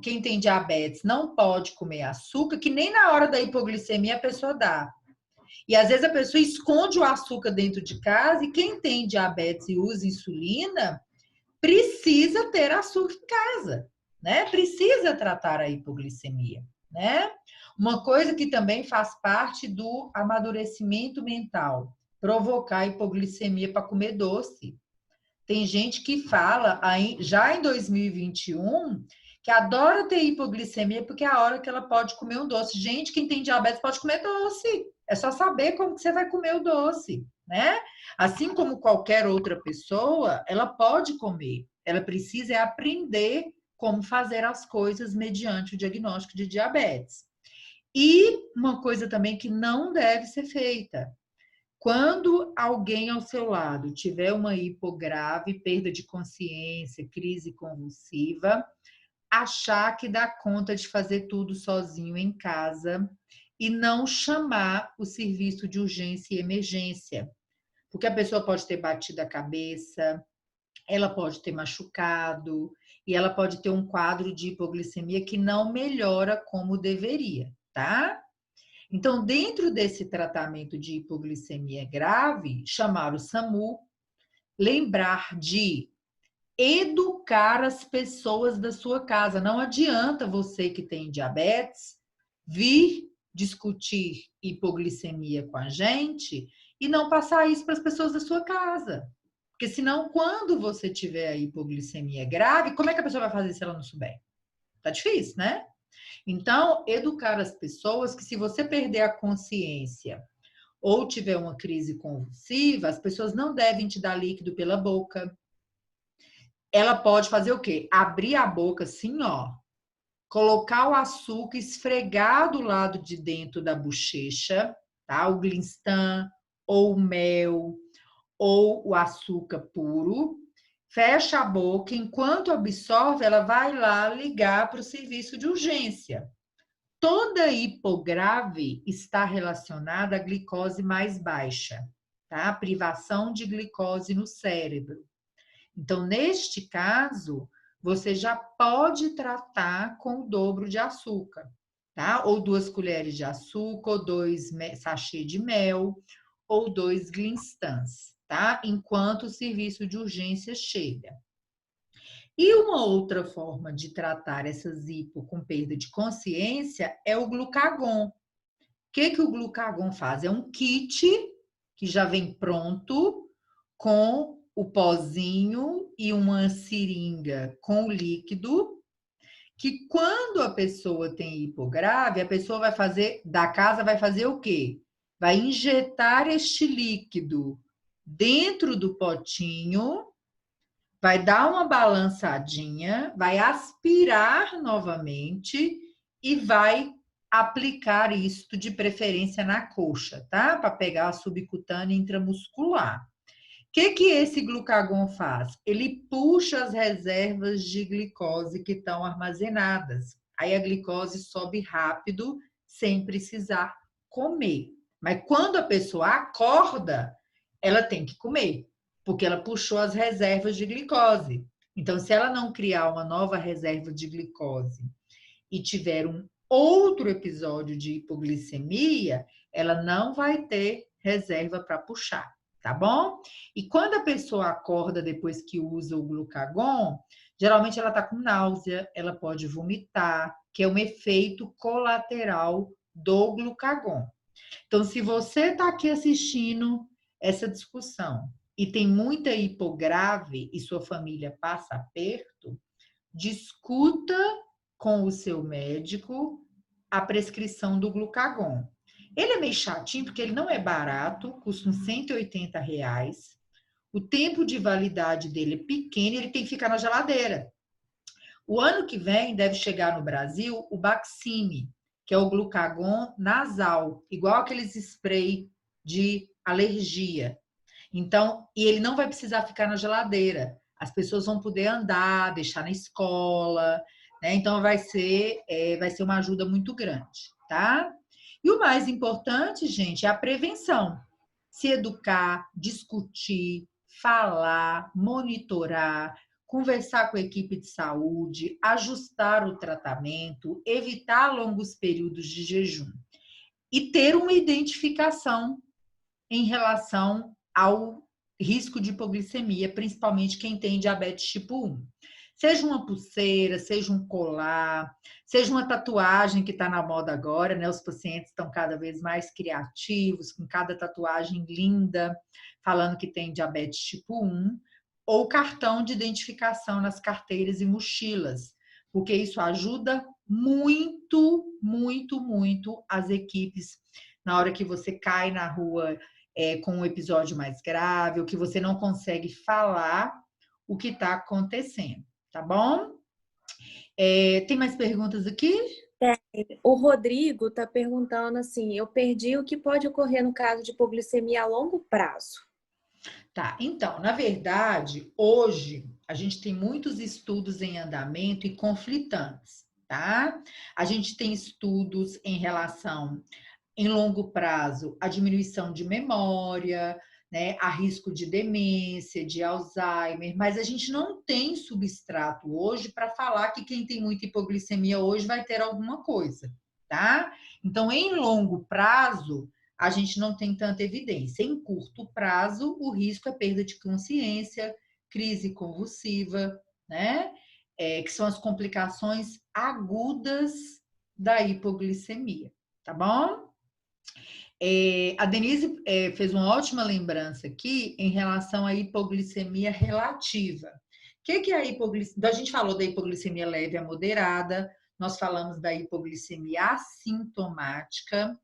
quem tem diabetes não pode comer açúcar, que nem na hora da hipoglicemia a pessoa dá. E às vezes a pessoa esconde o açúcar dentro de casa e quem tem diabetes e usa insulina precisa ter açúcar em casa, né? Precisa tratar a hipoglicemia, né? Uma coisa que também faz parte do amadurecimento mental, provocar hipoglicemia para comer doce. Tem gente que fala, já em 2021, que adora ter hipoglicemia porque é a hora que ela pode comer um doce. Gente, quem tem diabetes pode comer doce. É só saber como que você vai comer o doce, né? Assim como qualquer outra pessoa, ela pode comer. Ela precisa aprender como fazer as coisas mediante o diagnóstico de diabetes. E uma coisa também que não deve ser feita. Quando alguém ao seu lado tiver uma hipograve, perda de consciência, crise convulsiva, achar que dá conta de fazer tudo sozinho em casa e não chamar o serviço de urgência e emergência. Porque a pessoa pode ter batido a cabeça, ela pode ter machucado e ela pode ter um quadro de hipoglicemia que não melhora como deveria, tá? Então, dentro desse tratamento de hipoglicemia grave, chamar o SAMU, lembrar de educar as pessoas da sua casa. Não adianta você que tem diabetes vir discutir hipoglicemia com a gente e não passar isso para as pessoas da sua casa. Porque senão, quando você tiver a hipoglicemia grave, como é que a pessoa vai fazer se ela não souber? Tá difícil, né? Então, educar as pessoas que se você perder a consciência ou tiver uma crise convulsiva, as pessoas não devem te dar líquido pela boca. Ela pode fazer o quê? Abrir a boca assim, ó, colocar o açúcar, esfregar do lado de dentro da bochecha, tá? O Glinstan, ou o mel, ou o açúcar puro. Fecha a boca, enquanto absorve, ela vai lá ligar para o serviço de urgência. Toda hipograve está relacionada à glicose mais baixa, tá? Privação de glicose no cérebro. Então, neste caso, você já pode tratar com o dobro de açúcar, tá? Ou 2 colheres de açúcar, ou 2 sachês de mel, ou 2 Glinstans, tá? Enquanto o serviço de urgência chega. E uma outra forma de tratar essas hipo com perda de consciência é o glucagon. O que o glucagon faz? É um kit que já vem pronto com o pozinho e uma seringa com o líquido, que quando a pessoa tem hipograve, a pessoa vai fazer, da casa vai fazer o quê? Vai injetar este líquido dentro do potinho, vai dar uma balançadinha, vai aspirar novamente e vai aplicar isto de preferência na coxa, tá? Para pegar a subcutânea intramuscular. O que esse glucagon faz? Ele puxa as reservas de glicose que estão armazenadas. Aí a glicose sobe rápido, sem precisar comer. Mas quando a pessoa acorda, ela tem que comer, porque ela puxou as reservas de glicose. Então, se ela não criar uma nova reserva de glicose e tiver um outro episódio de hipoglicemia, ela não vai ter reserva para puxar, tá bom? E quando a pessoa acorda depois que usa o glucagon, geralmente ela está com náusea, ela pode vomitar, que é um efeito colateral do glucagon. Então, se você está aqui assistindo essa discussão e tem muita hipograve e sua família passa aperto, discuta com o seu médico a prescrição do glucagon. Ele é meio chatinho porque ele não é barato, custa uns R$180. O tempo de validade dele é pequeno e ele tem que ficar na geladeira. O ano que vem deve chegar no Brasil o Baqsimi, que é o glucagon nasal, igual aqueles spray de alergia. Então, e ele não vai precisar ficar na geladeira. As pessoas vão poder andar, deixar na escola, né? Então vai ser uma ajuda muito grande, tá? E o mais importante, gente, é a prevenção. Se educar, discutir, falar, monitorar, conversar com a equipe de saúde, ajustar o tratamento, evitar longos períodos de jejum e ter uma identificação em relação ao risco de hipoglicemia, principalmente quem tem diabetes tipo 1. Seja uma pulseira, seja um colar, seja uma tatuagem que está na moda agora, né? Os pacientes estão cada vez mais criativos, com cada tatuagem linda, falando que tem diabetes tipo 1, ou cartão de identificação nas carteiras e mochilas, porque isso ajuda muito, muito, muito as equipes na hora que você cai na rua com um episódio mais grave, ou que você não consegue falar o que está acontecendo, tá bom? Tem mais perguntas aqui? O Rodrigo está perguntando assim, eu perdi o que pode ocorrer no caso de hipoglicemia a longo prazo. Tá, então, na verdade, hoje a gente tem muitos estudos em andamento e conflitantes, tá? A gente tem estudos em relação, em longo prazo, à diminuição de memória, né, a risco de demência, de Alzheimer, mas a gente não tem substrato hoje para falar que quem tem muita hipoglicemia hoje vai ter alguma coisa, tá? Então, em longo prazo, a gente não tem tanta evidência. Em curto prazo, o risco é perda de consciência, crise convulsiva, né? Que são as complicações agudas da hipoglicemia, tá bom? A Denise fez uma ótima lembrança aqui em relação à hipoglicemia relativa. O que é a hipoglicemia? Então, a gente falou da hipoglicemia leve a moderada, nós falamos da hipoglicemia assintomática,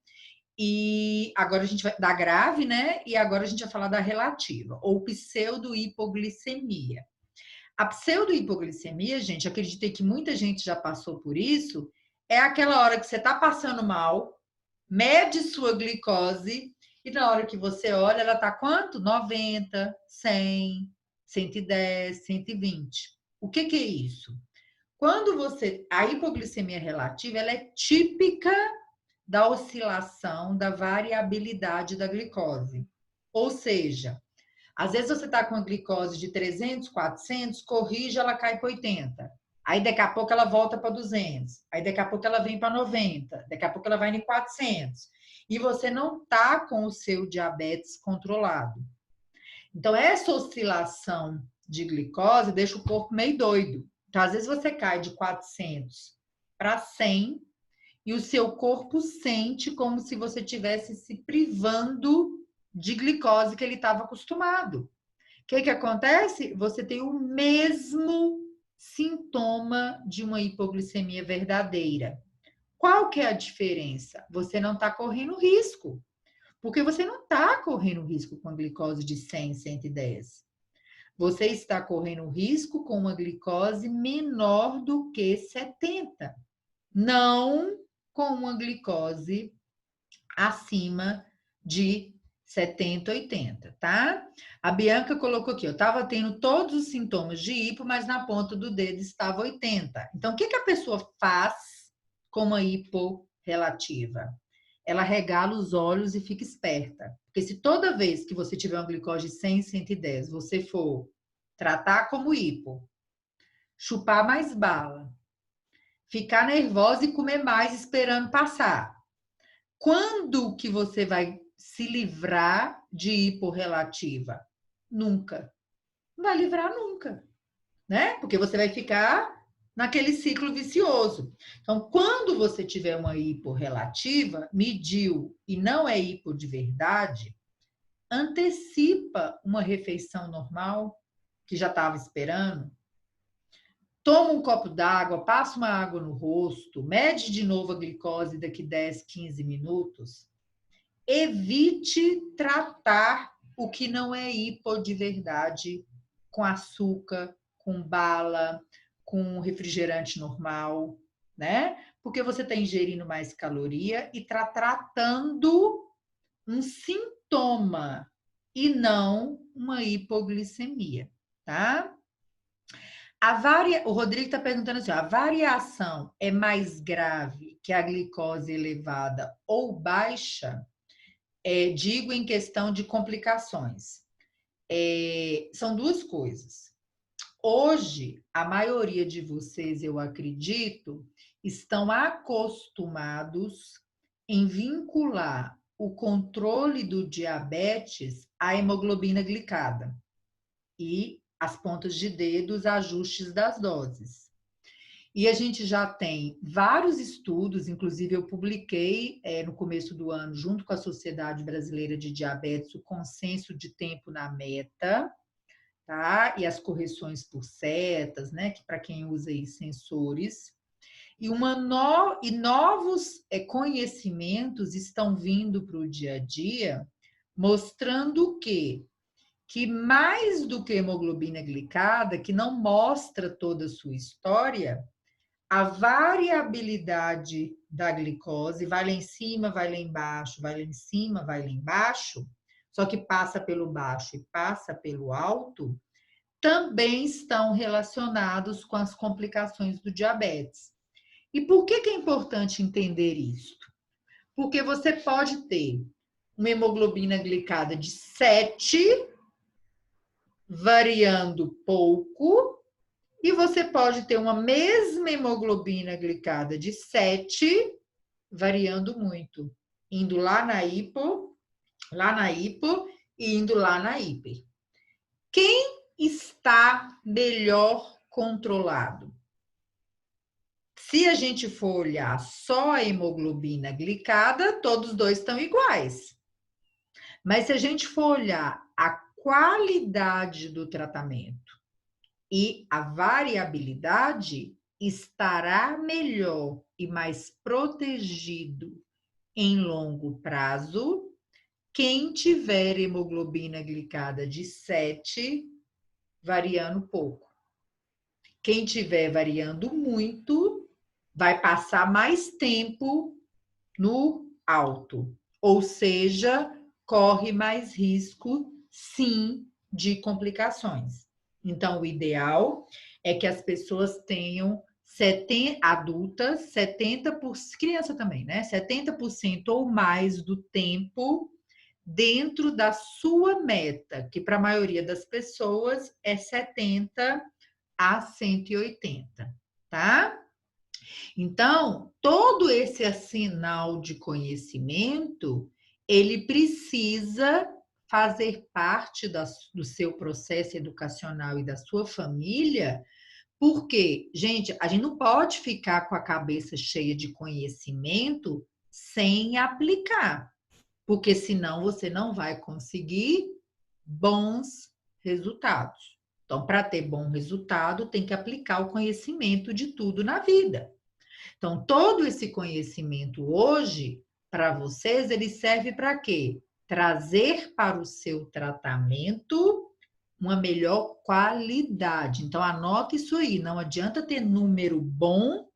e agora a gente vai da grave, né? E agora a gente vai falar da relativa, ou pseudo-hipoglicemia. A pseudo-hipoglicemia, gente, acreditei que muita gente já passou por isso, é aquela hora que você está passando mal, mede sua glicose, e na hora que você olha, ela está quanto? 90, 100, 110, 120. O que é isso? Quando a hipoglicemia relativa, ela é típica da oscilação, da variabilidade da glicose. Ou seja, às vezes você está com a glicose de 300, 400, corrige, ela cai para 80. Aí daqui a pouco ela volta para 200. Aí daqui a pouco ela vem para 90. Daqui a pouco ela vai em 400. E você não está com o seu diabetes controlado. Então, essa oscilação de glicose deixa o corpo meio doido. Então, às vezes você cai de 400 para 100 e o seu corpo sente como se você estivesse se privando de glicose que ele estava acostumado. O que acontece? Você tem o mesmo sintoma de uma hipoglicemia verdadeira. Qual que é a diferença? Você não está correndo risco, porque você não está correndo risco com a glicose de 100, 110. Você está correndo risco com uma glicose menor do que 70. Não com uma glicose acima de 70, 80, tá? A Bianca colocou aqui, eu estava tendo todos os sintomas de hipo, mas na ponta do dedo estava 80. Então, o que a pessoa faz com uma hipo relativa? Ela regala os olhos e fica esperta. Porque se toda vez que você tiver uma glicose de 100, 110, você for tratar como hipo, chupar mais bala, ficar nervosa e comer mais esperando passar. Quando que você vai se livrar de hiporrelativa? Nunca. Não vai livrar nunca, né? Porque você vai ficar naquele ciclo vicioso. Então, quando você tiver uma hiporrelativa, mediu e não é hipo de verdade, antecipa uma refeição normal que já estava esperando. Toma um copo d'água, passa uma água no rosto, mede de novo a glicose daqui 10, 15 minutos. Evite tratar o que não é hipo de verdade com açúcar, com bala, com refrigerante normal, né? Porque você está ingerindo mais caloria e está tratando um sintoma e não uma hipoglicemia, tá? O Rodrigo está perguntando assim, a variação é mais grave que a glicose elevada ou baixa? Digo em questão de complicações. São duas coisas. Hoje, a maioria de vocês, eu acredito, estão acostumados em vincular o controle do diabetes à hemoglobina glicada e as pontas de dedo, os ajustes das doses. E a gente já tem vários estudos, inclusive eu publiquei no começo do ano, junto com a Sociedade Brasileira de Diabetes, o consenso de tempo na meta, tá? E as correções por setas, né? Que para quem usa aí sensores. E novos conhecimentos estão vindo para o dia a dia, mostrando que mais do que hemoglobina glicada, que não mostra toda a sua história, a variabilidade da glicose vai lá em cima, vai lá embaixo, vai lá em cima, vai lá embaixo, só que passa pelo baixo e passa pelo alto, também estão relacionados com as complicações do diabetes. E por que é importante entender isso? Porque você pode ter uma hemoglobina glicada de 7, variando pouco, e você pode ter uma mesma hemoglobina glicada de 7, variando muito, indo lá na hipo e indo lá na hiper. Quem está melhor controlado? Se a gente for olhar só a hemoglobina glicada, todos dois estão iguais. Mas se a gente for olhar a qualidade do tratamento e a variabilidade, estará melhor e mais protegido em longo prazo quem tiver hemoglobina glicada de 7, variando pouco. Quem tiver variando muito, vai passar mais tempo no alto. Ou seja, corre mais risco, sim, de complicações. Então, o ideal é que as pessoas tenham adultas, 70%, criança também, né? 70% ou mais do tempo dentro da sua meta, que para a maioria das pessoas é 70 a 180, tá? Então, todo esse arsenal de conhecimento, ele precisa fazer parte do seu processo educacional e da sua família, porque, gente, a gente não pode ficar com a cabeça cheia de conhecimento sem aplicar, porque senão você não vai conseguir bons resultados. Então, para ter bom resultado, tem que aplicar o conhecimento de tudo na vida. Então, todo esse conhecimento hoje, para vocês, ele serve para quê? Trazer para o seu tratamento uma melhor qualidade. Então, anota isso aí. Não adianta ter número bom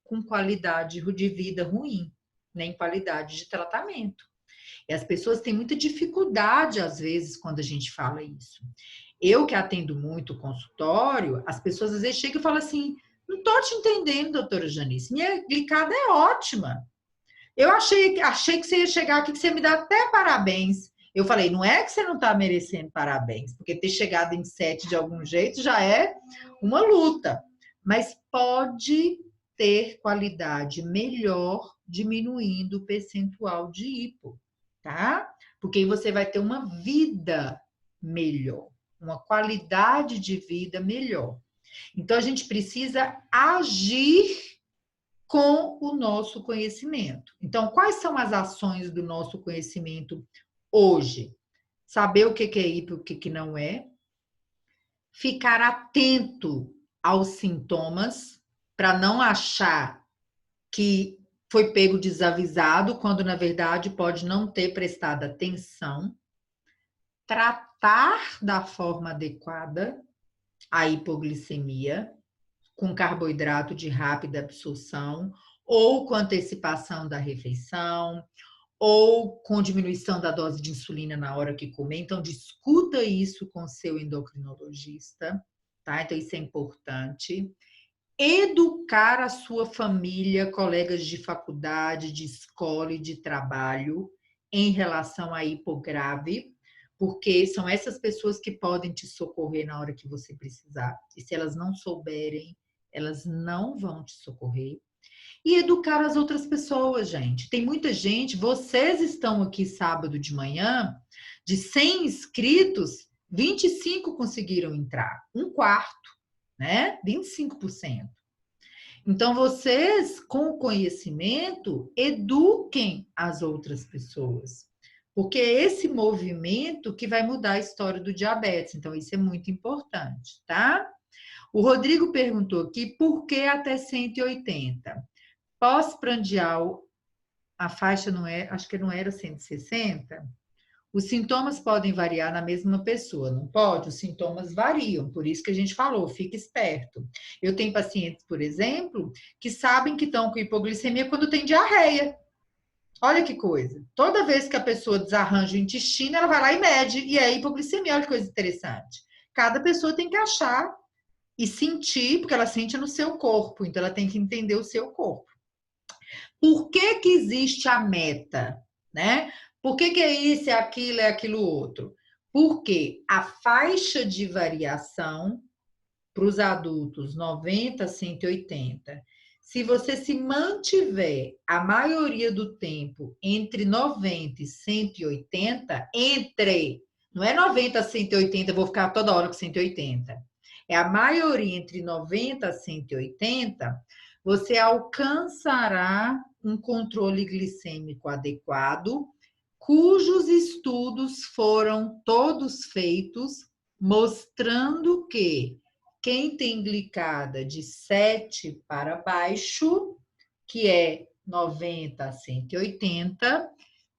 com qualidade de vida ruim, nem qualidade de tratamento. E as pessoas têm muita dificuldade, às vezes, quando a gente fala isso. Eu que atendo muito consultório, as pessoas às vezes chegam e falam assim: não estou te entendendo, doutora Janice, minha glicada é ótima. Eu achei que você ia chegar aqui, que você me dá até parabéns. Eu falei, não é que você não está merecendo parabéns, porque ter chegado em 7 de algum jeito já é uma luta. Mas pode ter qualidade melhor diminuindo o percentual de hipo, tá? Porque aí você vai ter uma vida melhor, uma qualidade de vida melhor. Então, a gente precisa agir com o nosso conhecimento. Então, quais são as ações do nosso conhecimento hoje? Saber o que é hipo e o que não é. Ficar atento aos sintomas, para não achar que foi pego desavisado, quando na verdade pode não ter prestado atenção. Tratar da forma adequada a hipoglicemia, com carboidrato de rápida absorção, ou com antecipação da refeição, ou com diminuição da dose de insulina na hora que comer. Então, discuta isso com seu endocrinologista, tá? Então, isso é importante. Educar a sua família, colegas de faculdade, de escola e de trabalho em relação à hipograve, porque são essas pessoas que podem te socorrer na hora que você precisar. E se elas não souberem, elas não vão te socorrer. E educar as outras pessoas, gente. Tem muita gente, vocês estão aqui sábado de manhã, de 100 inscritos, 25 conseguiram entrar, um quarto, né? 25%. Então, vocês, com o conhecimento, eduquem as outras pessoas. Porque é esse movimento que vai mudar a história do diabetes. Então, isso é muito importante, tá? O Rodrigo perguntou aqui, por que até 180? Pós-prandial, a faixa não é, acho que não era 160? Os sintomas podem variar na mesma pessoa, não pode? Os sintomas variam, por isso que a gente falou, fique esperto. Eu tenho pacientes, por exemplo, que sabem que estão com hipoglicemia quando tem diarreia. Olha que coisa. Toda vez que a pessoa desarranja o intestino, ela vai lá e mede, e é hipoglicemia. Olha que coisa interessante. Cada pessoa tem que achar e sentir, porque ela sente no seu corpo, então ela tem que entender o seu corpo. Por que que existe a meta, né? Por que que é isso, é aquilo outro? Porque a faixa de variação para os adultos 90 a 180, se você se mantiver a maioria do tempo entre 90 e 180, não é 90 a 180, eu vou ficar toda hora com 180. É a maioria entre 90 a 180, você alcançará um controle glicêmico adequado, cujos estudos foram todos feitos mostrando que quem tem glicada de 7 para baixo, que é 90 a 180,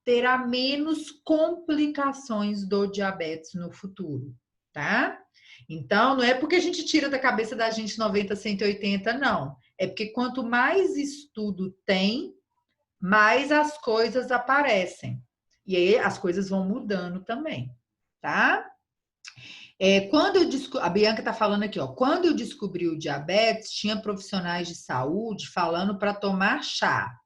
terá menos complicações do diabetes no futuro, tá? Então, não é porque a gente tira da cabeça da gente 90 a 180, não. É porque quanto mais estudo tem, mais as coisas aparecem. E aí as coisas vão mudando também, tá? A Bianca está falando aqui, ó, quando eu descobri o diabetes, tinha profissionais de saúde falando para tomar chá.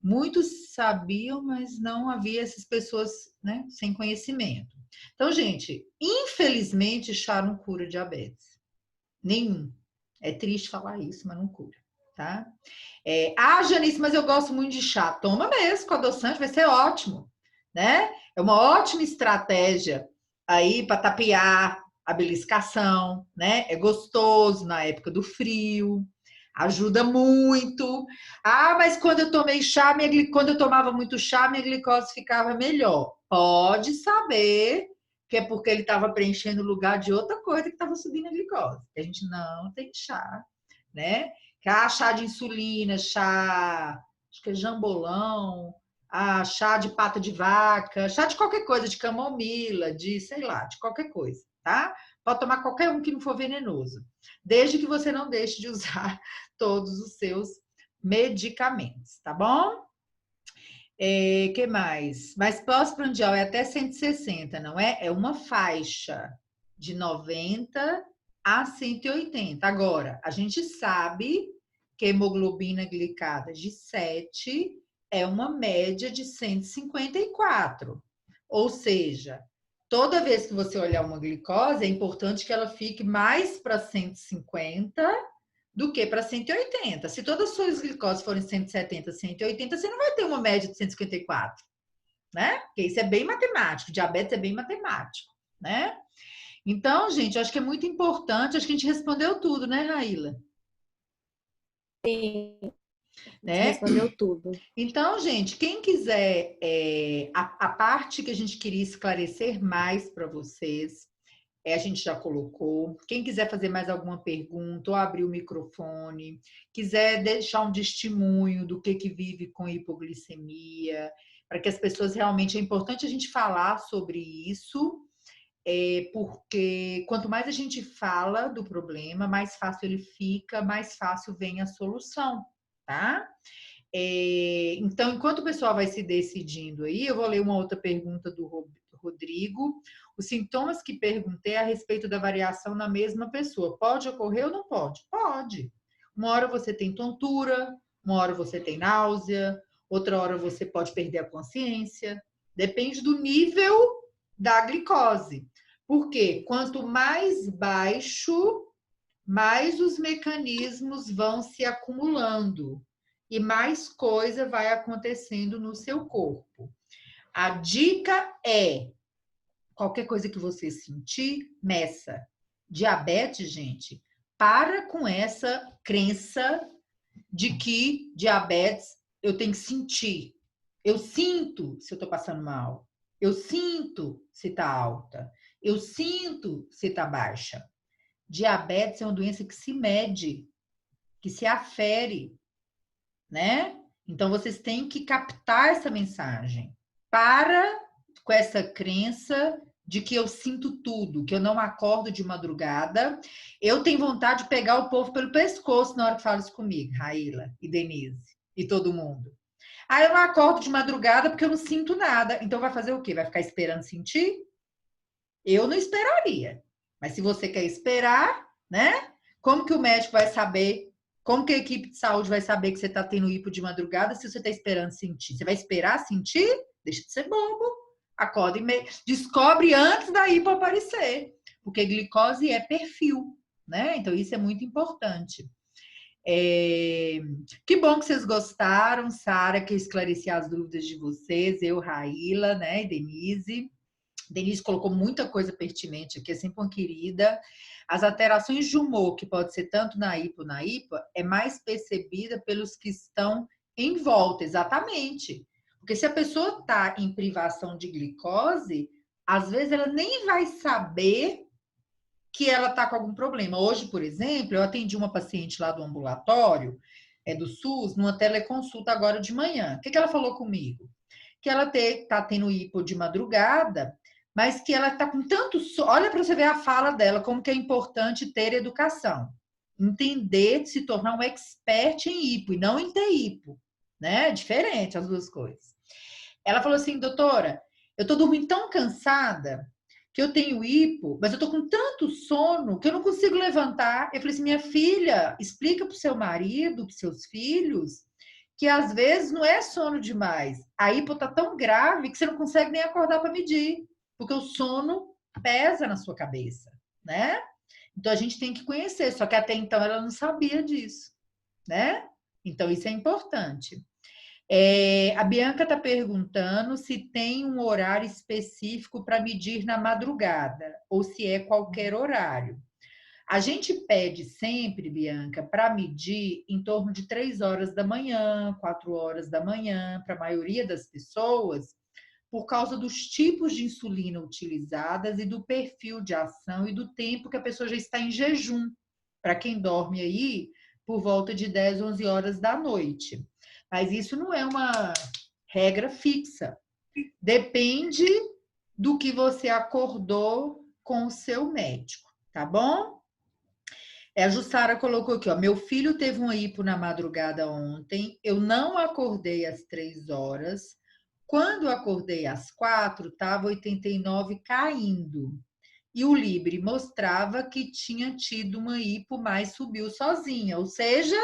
Muitos sabiam, mas não havia essas pessoas, né, sem conhecimento. Então, gente, infelizmente, chá não cura diabetes. Nenhum. É triste falar isso, mas não cura, tá? Janice, mas eu gosto muito de chá. Toma mesmo, com adoçante, vai ser ótimo, né? É uma ótima estratégia aí para tapear a beliscação, né? É gostoso na época do frio, ajuda muito. Mas quando eu tomei chá, quando eu tomava muito chá, minha glicose ficava melhor. Pode saber que é porque ele estava preenchendo o lugar de outra coisa que estava subindo a glicose. A gente não tem chá, né? Chá de insulina, chá, acho que é jambolão, chá de pata de vaca, chá de qualquer coisa, de camomila, de sei lá, de qualquer coisa, tá? Pode tomar qualquer um que não for venenoso, desde que você não deixe de usar todos os seus medicamentos, tá bom? Que mais? Mas pós-prandial é até 160, não é? É uma faixa de 90 a 180. Agora, a gente sabe que a hemoglobina glicada de 7 é uma média de 154. Ou seja, toda vez que você olhar uma glicose, é importante que ela fique mais para 150 do que para 180. Se todas as suas glicoses forem 170, 180, você não vai ter uma média de 154, né? Porque isso é bem matemático, diabetes é bem matemático, né? Então, gente, eu acho que é muito importante, acho que a gente respondeu tudo, né, Raíla? Sim, né? respondeu tudo. Então, gente, quem quiser a parte que a gente queria esclarecer mais para vocês, a gente já colocou. Quem quiser fazer mais alguma pergunta ou abrir o microfone, quiser deixar um testemunho do que vive com hipoglicemia, para que as pessoas realmente, é importante a gente falar sobre isso, porque quanto mais a gente fala do problema, mais fácil ele fica, mais fácil vem a solução, tá? Então, enquanto o pessoal vai se decidindo aí, eu vou ler uma outra pergunta do Rodrigo. Os sintomas que perguntei a respeito da variação na mesma pessoa, pode ocorrer ou não pode? Pode. Uma hora você tem tontura, uma hora você tem náusea, outra hora você pode perder a consciência. Depende do nível da glicose. Porque quanto mais baixo, mais os mecanismos vão se acumulando e mais coisa vai acontecendo no seu corpo. A dica é: qualquer coisa que você sentir, meça. Diabetes, gente, para com essa crença de que diabetes eu tenho que sentir. Eu sinto se eu estou passando mal. Eu sinto se está alta. Eu sinto se está baixa. Diabetes é uma doença que se mede, que se afere, né? Então, vocês têm que captar essa mensagem. Para com essa crença de que eu sinto tudo, que eu não acordo de madrugada. Eu tenho vontade de pegar o povo pelo pescoço na hora que fala isso comigo, Raíla e Denise e todo mundo. Aí eu não acordo de madrugada porque eu não sinto nada. Então vai fazer o quê? Vai ficar esperando sentir? Eu não esperaria. Mas se você quer esperar, né? Como que o médico vai saber? Como que a equipe de saúde vai saber que você está tendo hipo de madrugada se você está esperando sentir? Você vai esperar sentir? Deixa de ser bobo. Acorda e descobre antes da hipo aparecer. Porque glicose é perfil, né? Então isso é muito importante. Que bom que vocês gostaram, Sara, que eu esclareci as dúvidas de vocês, eu, Raíla, né, e Denise. Denise colocou muita coisa pertinente aqui, é sempre uma querida. As alterações de humor, que pode ser tanto na hipo, na hipa, é mais percebida pelos que estão em volta, exatamente. Porque se a pessoa está em privação de glicose, às vezes ela nem vai saber que ela está com algum problema. Hoje, por exemplo, eu atendi uma paciente lá do ambulatório, do SUS, numa teleconsulta agora de manhã. O que ela falou comigo? Que ela está tendo hipo de madrugada, mas que ela está com tanto sono. Olha para você ver a fala dela, como que é importante ter educação. Entender, se tornar um expert em hipo e não em ter hipo. Né? É diferente as duas coisas. Ela falou assim, doutora, eu estou dormindo tão cansada que eu tenho hipo, mas eu tô com tanto sono que eu não consigo levantar. Eu falei assim, minha filha, explica pro seu marido, pros seus filhos, que às vezes não é sono demais. A hipo tá tão grave que você não consegue nem acordar para medir, porque o sono pesa na sua cabeça, né? Então a gente tem que conhecer, só que até então ela não sabia disso, né? Então isso é importante. A Bianca está perguntando se tem um horário específico para medir na madrugada ou se é qualquer horário. A gente pede sempre, Bianca, para medir em torno de 3 horas da manhã, 4 horas da manhã, para a maioria das pessoas, por causa dos tipos de insulina utilizadas e do perfil de ação e do tempo que a pessoa já está em jejum. Para quem dorme aí, por volta de 10, 11 horas da noite. Mas isso não é uma regra fixa. Depende do que você acordou com o seu médico, tá bom? A Jussara colocou aqui, ó, meu filho teve um hipo na madrugada ontem, eu não acordei às 3 horas, quando acordei às 4, estava 89 caindo. E o Libre mostrava que tinha tido uma hipo, mas subiu sozinha, ou seja,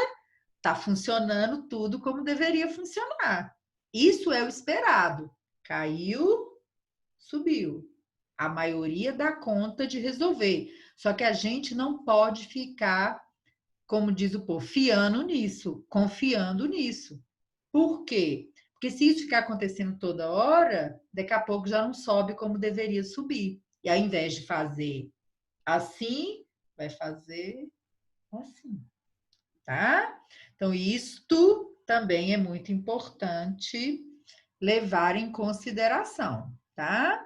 está funcionando tudo como deveria funcionar. Isso é o esperado. Caiu, subiu. A maioria dá conta de resolver. Só que a gente não pode ficar, como diz o povo, fiando nisso, confiando nisso. Por quê? Porque se isso ficar acontecendo toda hora, daqui a pouco já não sobe como deveria subir. E ao invés de fazer assim, vai fazer assim, tá? Então, isto também é muito importante levar em consideração, tá?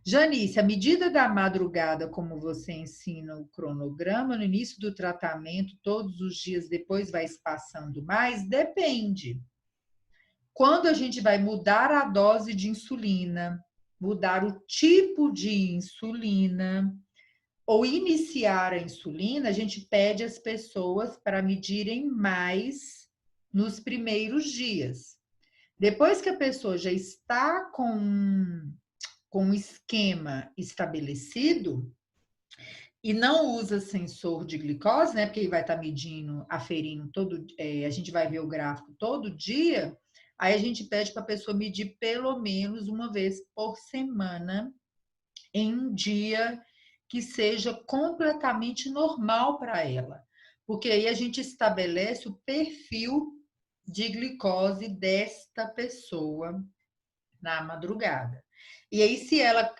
Janice, a medida da madrugada, como você ensina o cronograma, no início do tratamento, todos os dias depois vai espaçando mais? Depende. Quando a gente vai mudar a dose de insulina, mudar o tipo de insulina, ou iniciar a insulina, a gente pede às pessoas para medirem mais nos primeiros dias. Depois que a pessoa já está com um esquema estabelecido e não usa sensor de glicose, né? Porque ele vai estar medindo, aferindo a gente vai ver o gráfico todo dia. Aí a gente pede para a pessoa medir pelo menos uma vez por semana em um dia que seja completamente normal para ela. Porque aí a gente estabelece o perfil de glicose desta pessoa na madrugada. E aí, se ela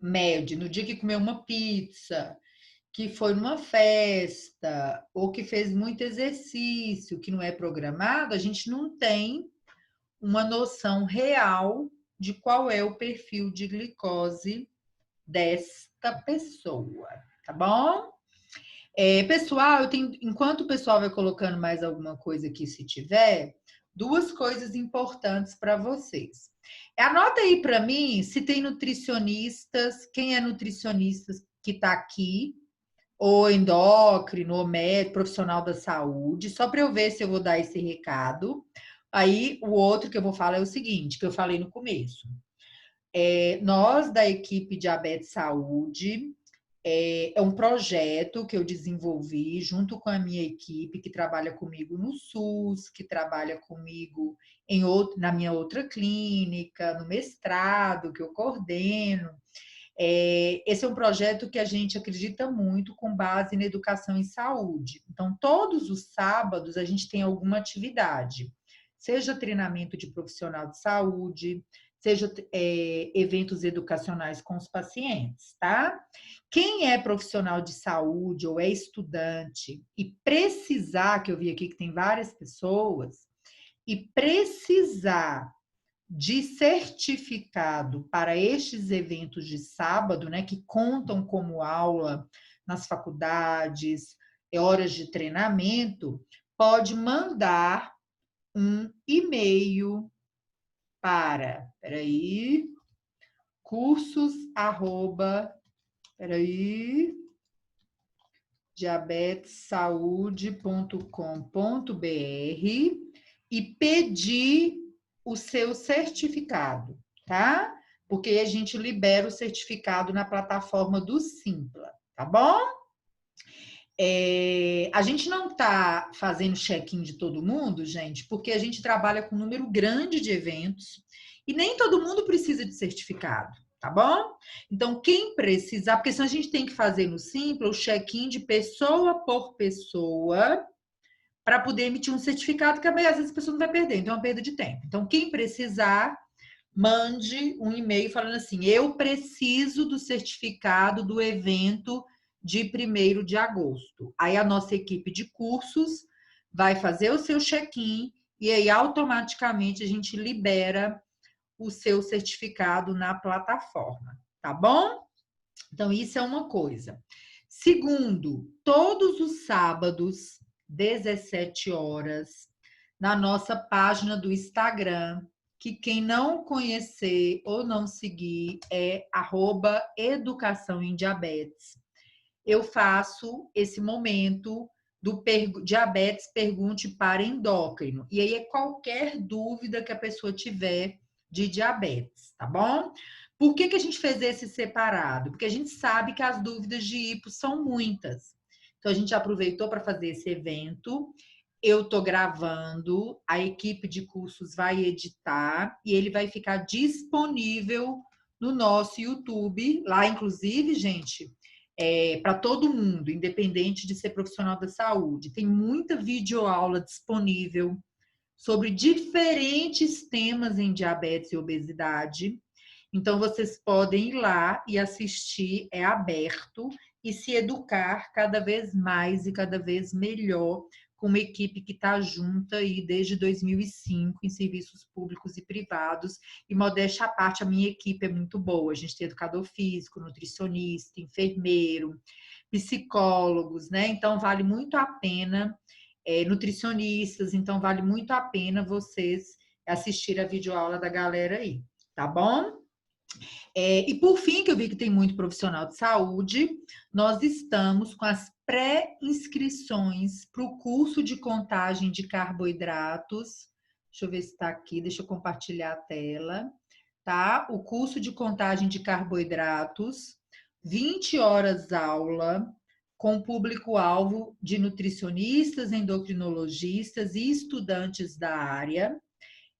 mede no dia que comeu uma pizza, que foi numa festa, ou que fez muito exercício, que não é programado, a gente não tem uma noção real de qual é o perfil de glicose desta pessoa, tá bom? Pessoal, enquanto o pessoal vai colocando mais alguma coisa aqui, se tiver, duas coisas importantes para vocês. Anota aí para mim se tem nutricionistas, quem é nutricionista que está aqui, ou endócrino, ou médico, profissional da saúde, só para eu ver se eu vou dar esse recado. Aí, o outro que eu vou falar é o seguinte, que eu falei no começo. Nós, da equipe Diabetes Saúde, é um projeto que eu desenvolvi junto com a minha equipe, que trabalha comigo no SUS, que trabalha comigo na minha outra clínica, no mestrado, que eu coordeno. Esse é um projeto que a gente acredita muito com base na educação em saúde. Então, todos os sábados a gente tem alguma atividade, seja treinamento de profissional de saúde, seja eventos educacionais com os pacientes, tá? Quem é profissional de saúde ou é estudante e precisar, que eu vi aqui que tem várias pessoas, e precisar de certificado para estes eventos de sábado, né, que contam como aula nas faculdades, horas de treinamento, pode mandar um e-mail para, diabetessaude.com.br e pedir o seu certificado, tá? Porque a gente libera o certificado na plataforma do Simpla, tá bom? A gente não está fazendo check-in de todo mundo, gente, porque a gente trabalha com um número grande de eventos e nem todo mundo precisa de certificado, tá bom? Então, quem precisar, porque senão a gente tem que fazer no Simpla o check-in de pessoa por pessoa para poder emitir um certificado que às vezes a pessoa não vai perder, então é uma perda de tempo. Então, quem precisar, mande um e-mail falando assim, eu preciso do certificado do evento de 1º de agosto. Aí a nossa equipe de cursos vai fazer o seu check-in e aí automaticamente a gente libera o seu certificado na plataforma, tá bom? Então, isso é uma coisa. Segundo, todos os sábados, 17 horas, na nossa página do Instagram, que quem não conhecer ou não seguir é @educação em diabetes. Eu faço esse momento do diabetes pergunte para endócrino. E aí é qualquer dúvida que a pessoa tiver de diabetes, tá bom? Por que a gente fez esse separado? Porque a gente sabe que as dúvidas de hipo são muitas. Então, a gente aproveitou para fazer esse evento. Eu estou gravando, a equipe de cursos vai editar e ele vai ficar disponível no nosso YouTube. Lá, inclusive, gente, para todo mundo, independente de ser profissional da saúde. Tem muita videoaula disponível sobre diferentes temas em diabetes e obesidade. Então, vocês podem ir lá e assistir, é aberto, e se educar cada vez mais e cada vez melhor com uma equipe que está junta aí desde 2005 em serviços públicos e privados. E, modéstia à parte, a minha equipe é muito boa. A gente tem educador físico, nutricionista, enfermeiro, psicólogos, né? Então, vale muito a pena, nutricionistas, então vale muito a pena vocês assistir a videoaula da galera aí, tá bom? E por fim, que eu vi que tem muito profissional de saúde, nós estamos com as pré-inscrições para o curso de contagem de carboidratos. Deixa eu ver se está aqui, deixa eu compartilhar a tela, tá? O curso de contagem de carboidratos, 20 horas aula, com público-alvo de nutricionistas, endocrinologistas e estudantes da área.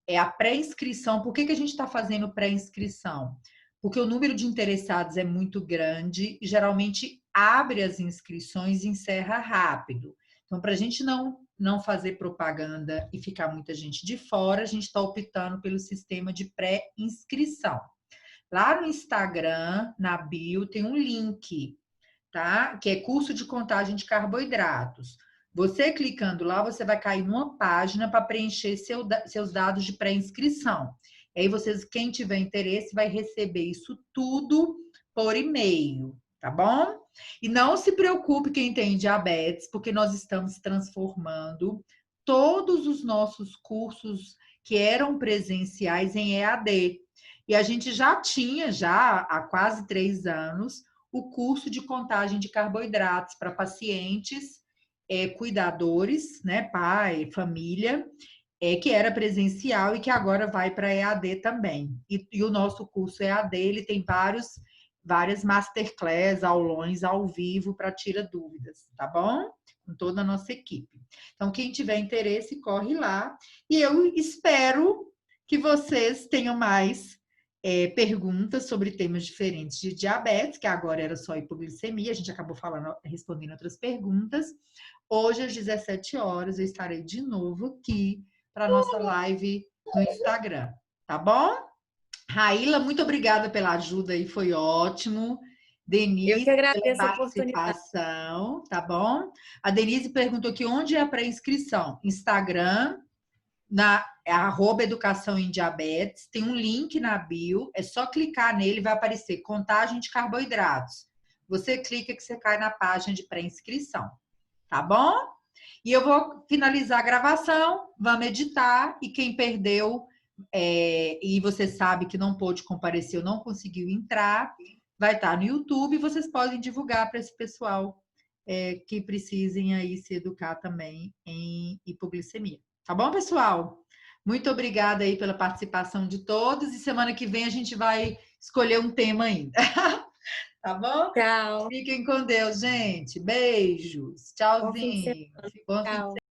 É a pré-inscrição. Por que a gente está fazendo pré-inscrição? Porque o número de interessados é muito grande e geralmente abre as inscrições e encerra rápido. Então, para a gente não fazer propaganda e ficar muita gente de fora, a gente está optando pelo sistema de pré-inscrição. Lá no Instagram, na bio, tem um link, tá? Que é curso de contagem de carboidratos. Você clicando lá, você vai cair numa página para preencher seus dados de pré-inscrição. E aí quem tiver interesse vai receber isso tudo por e-mail, tá bom? E não se preocupe quem tem diabetes, porque nós estamos transformando todos os nossos cursos que eram presenciais em EAD. E a gente já tinha, há quase 3 anos, o curso de contagem de carboidratos para pacientes, cuidadores, né, pai, família, que era presencial e que agora vai para EAD também. E o nosso curso EAD, ele tem várias masterclass, aulões ao vivo para tirar dúvidas, tá bom? Com toda a nossa equipe. Então, quem tiver interesse, corre lá. E eu espero que vocês tenham mais perguntas sobre temas diferentes de diabetes, que agora era só hipoglicemia, a gente acabou respondendo outras perguntas. Hoje, às 17 horas, eu estarei de novo aqui para a nossa live no Instagram, tá bom? Raíla, muito obrigada pela ajuda aí, foi ótimo. Denise, Eu que agradeço pela a oportunidade. participação, tá bom? A Denise perguntou aqui onde é a pré-inscrição. Instagram, @educação em diabetes, tem um link na bio, é só clicar nele, vai aparecer contagem de carboidratos. Você clica que você cai na página de pré-inscrição, tá bom? E eu vou finalizar a gravação, vamos editar, e quem perdeu e você sabe que não pôde comparecer ou não conseguiu entrar, vai estar no YouTube e vocês podem divulgar para esse pessoal que precisem aí se educar também em hipoglicemia. Tá bom, pessoal? Muito obrigada aí pela participação de todos e semana que vem a gente vai escolher um tema ainda. Tá bom? Tchau. Fiquem com Deus, gente. Beijos. Bom fim de Tchauzinho. semana. Bom fim de Tchau.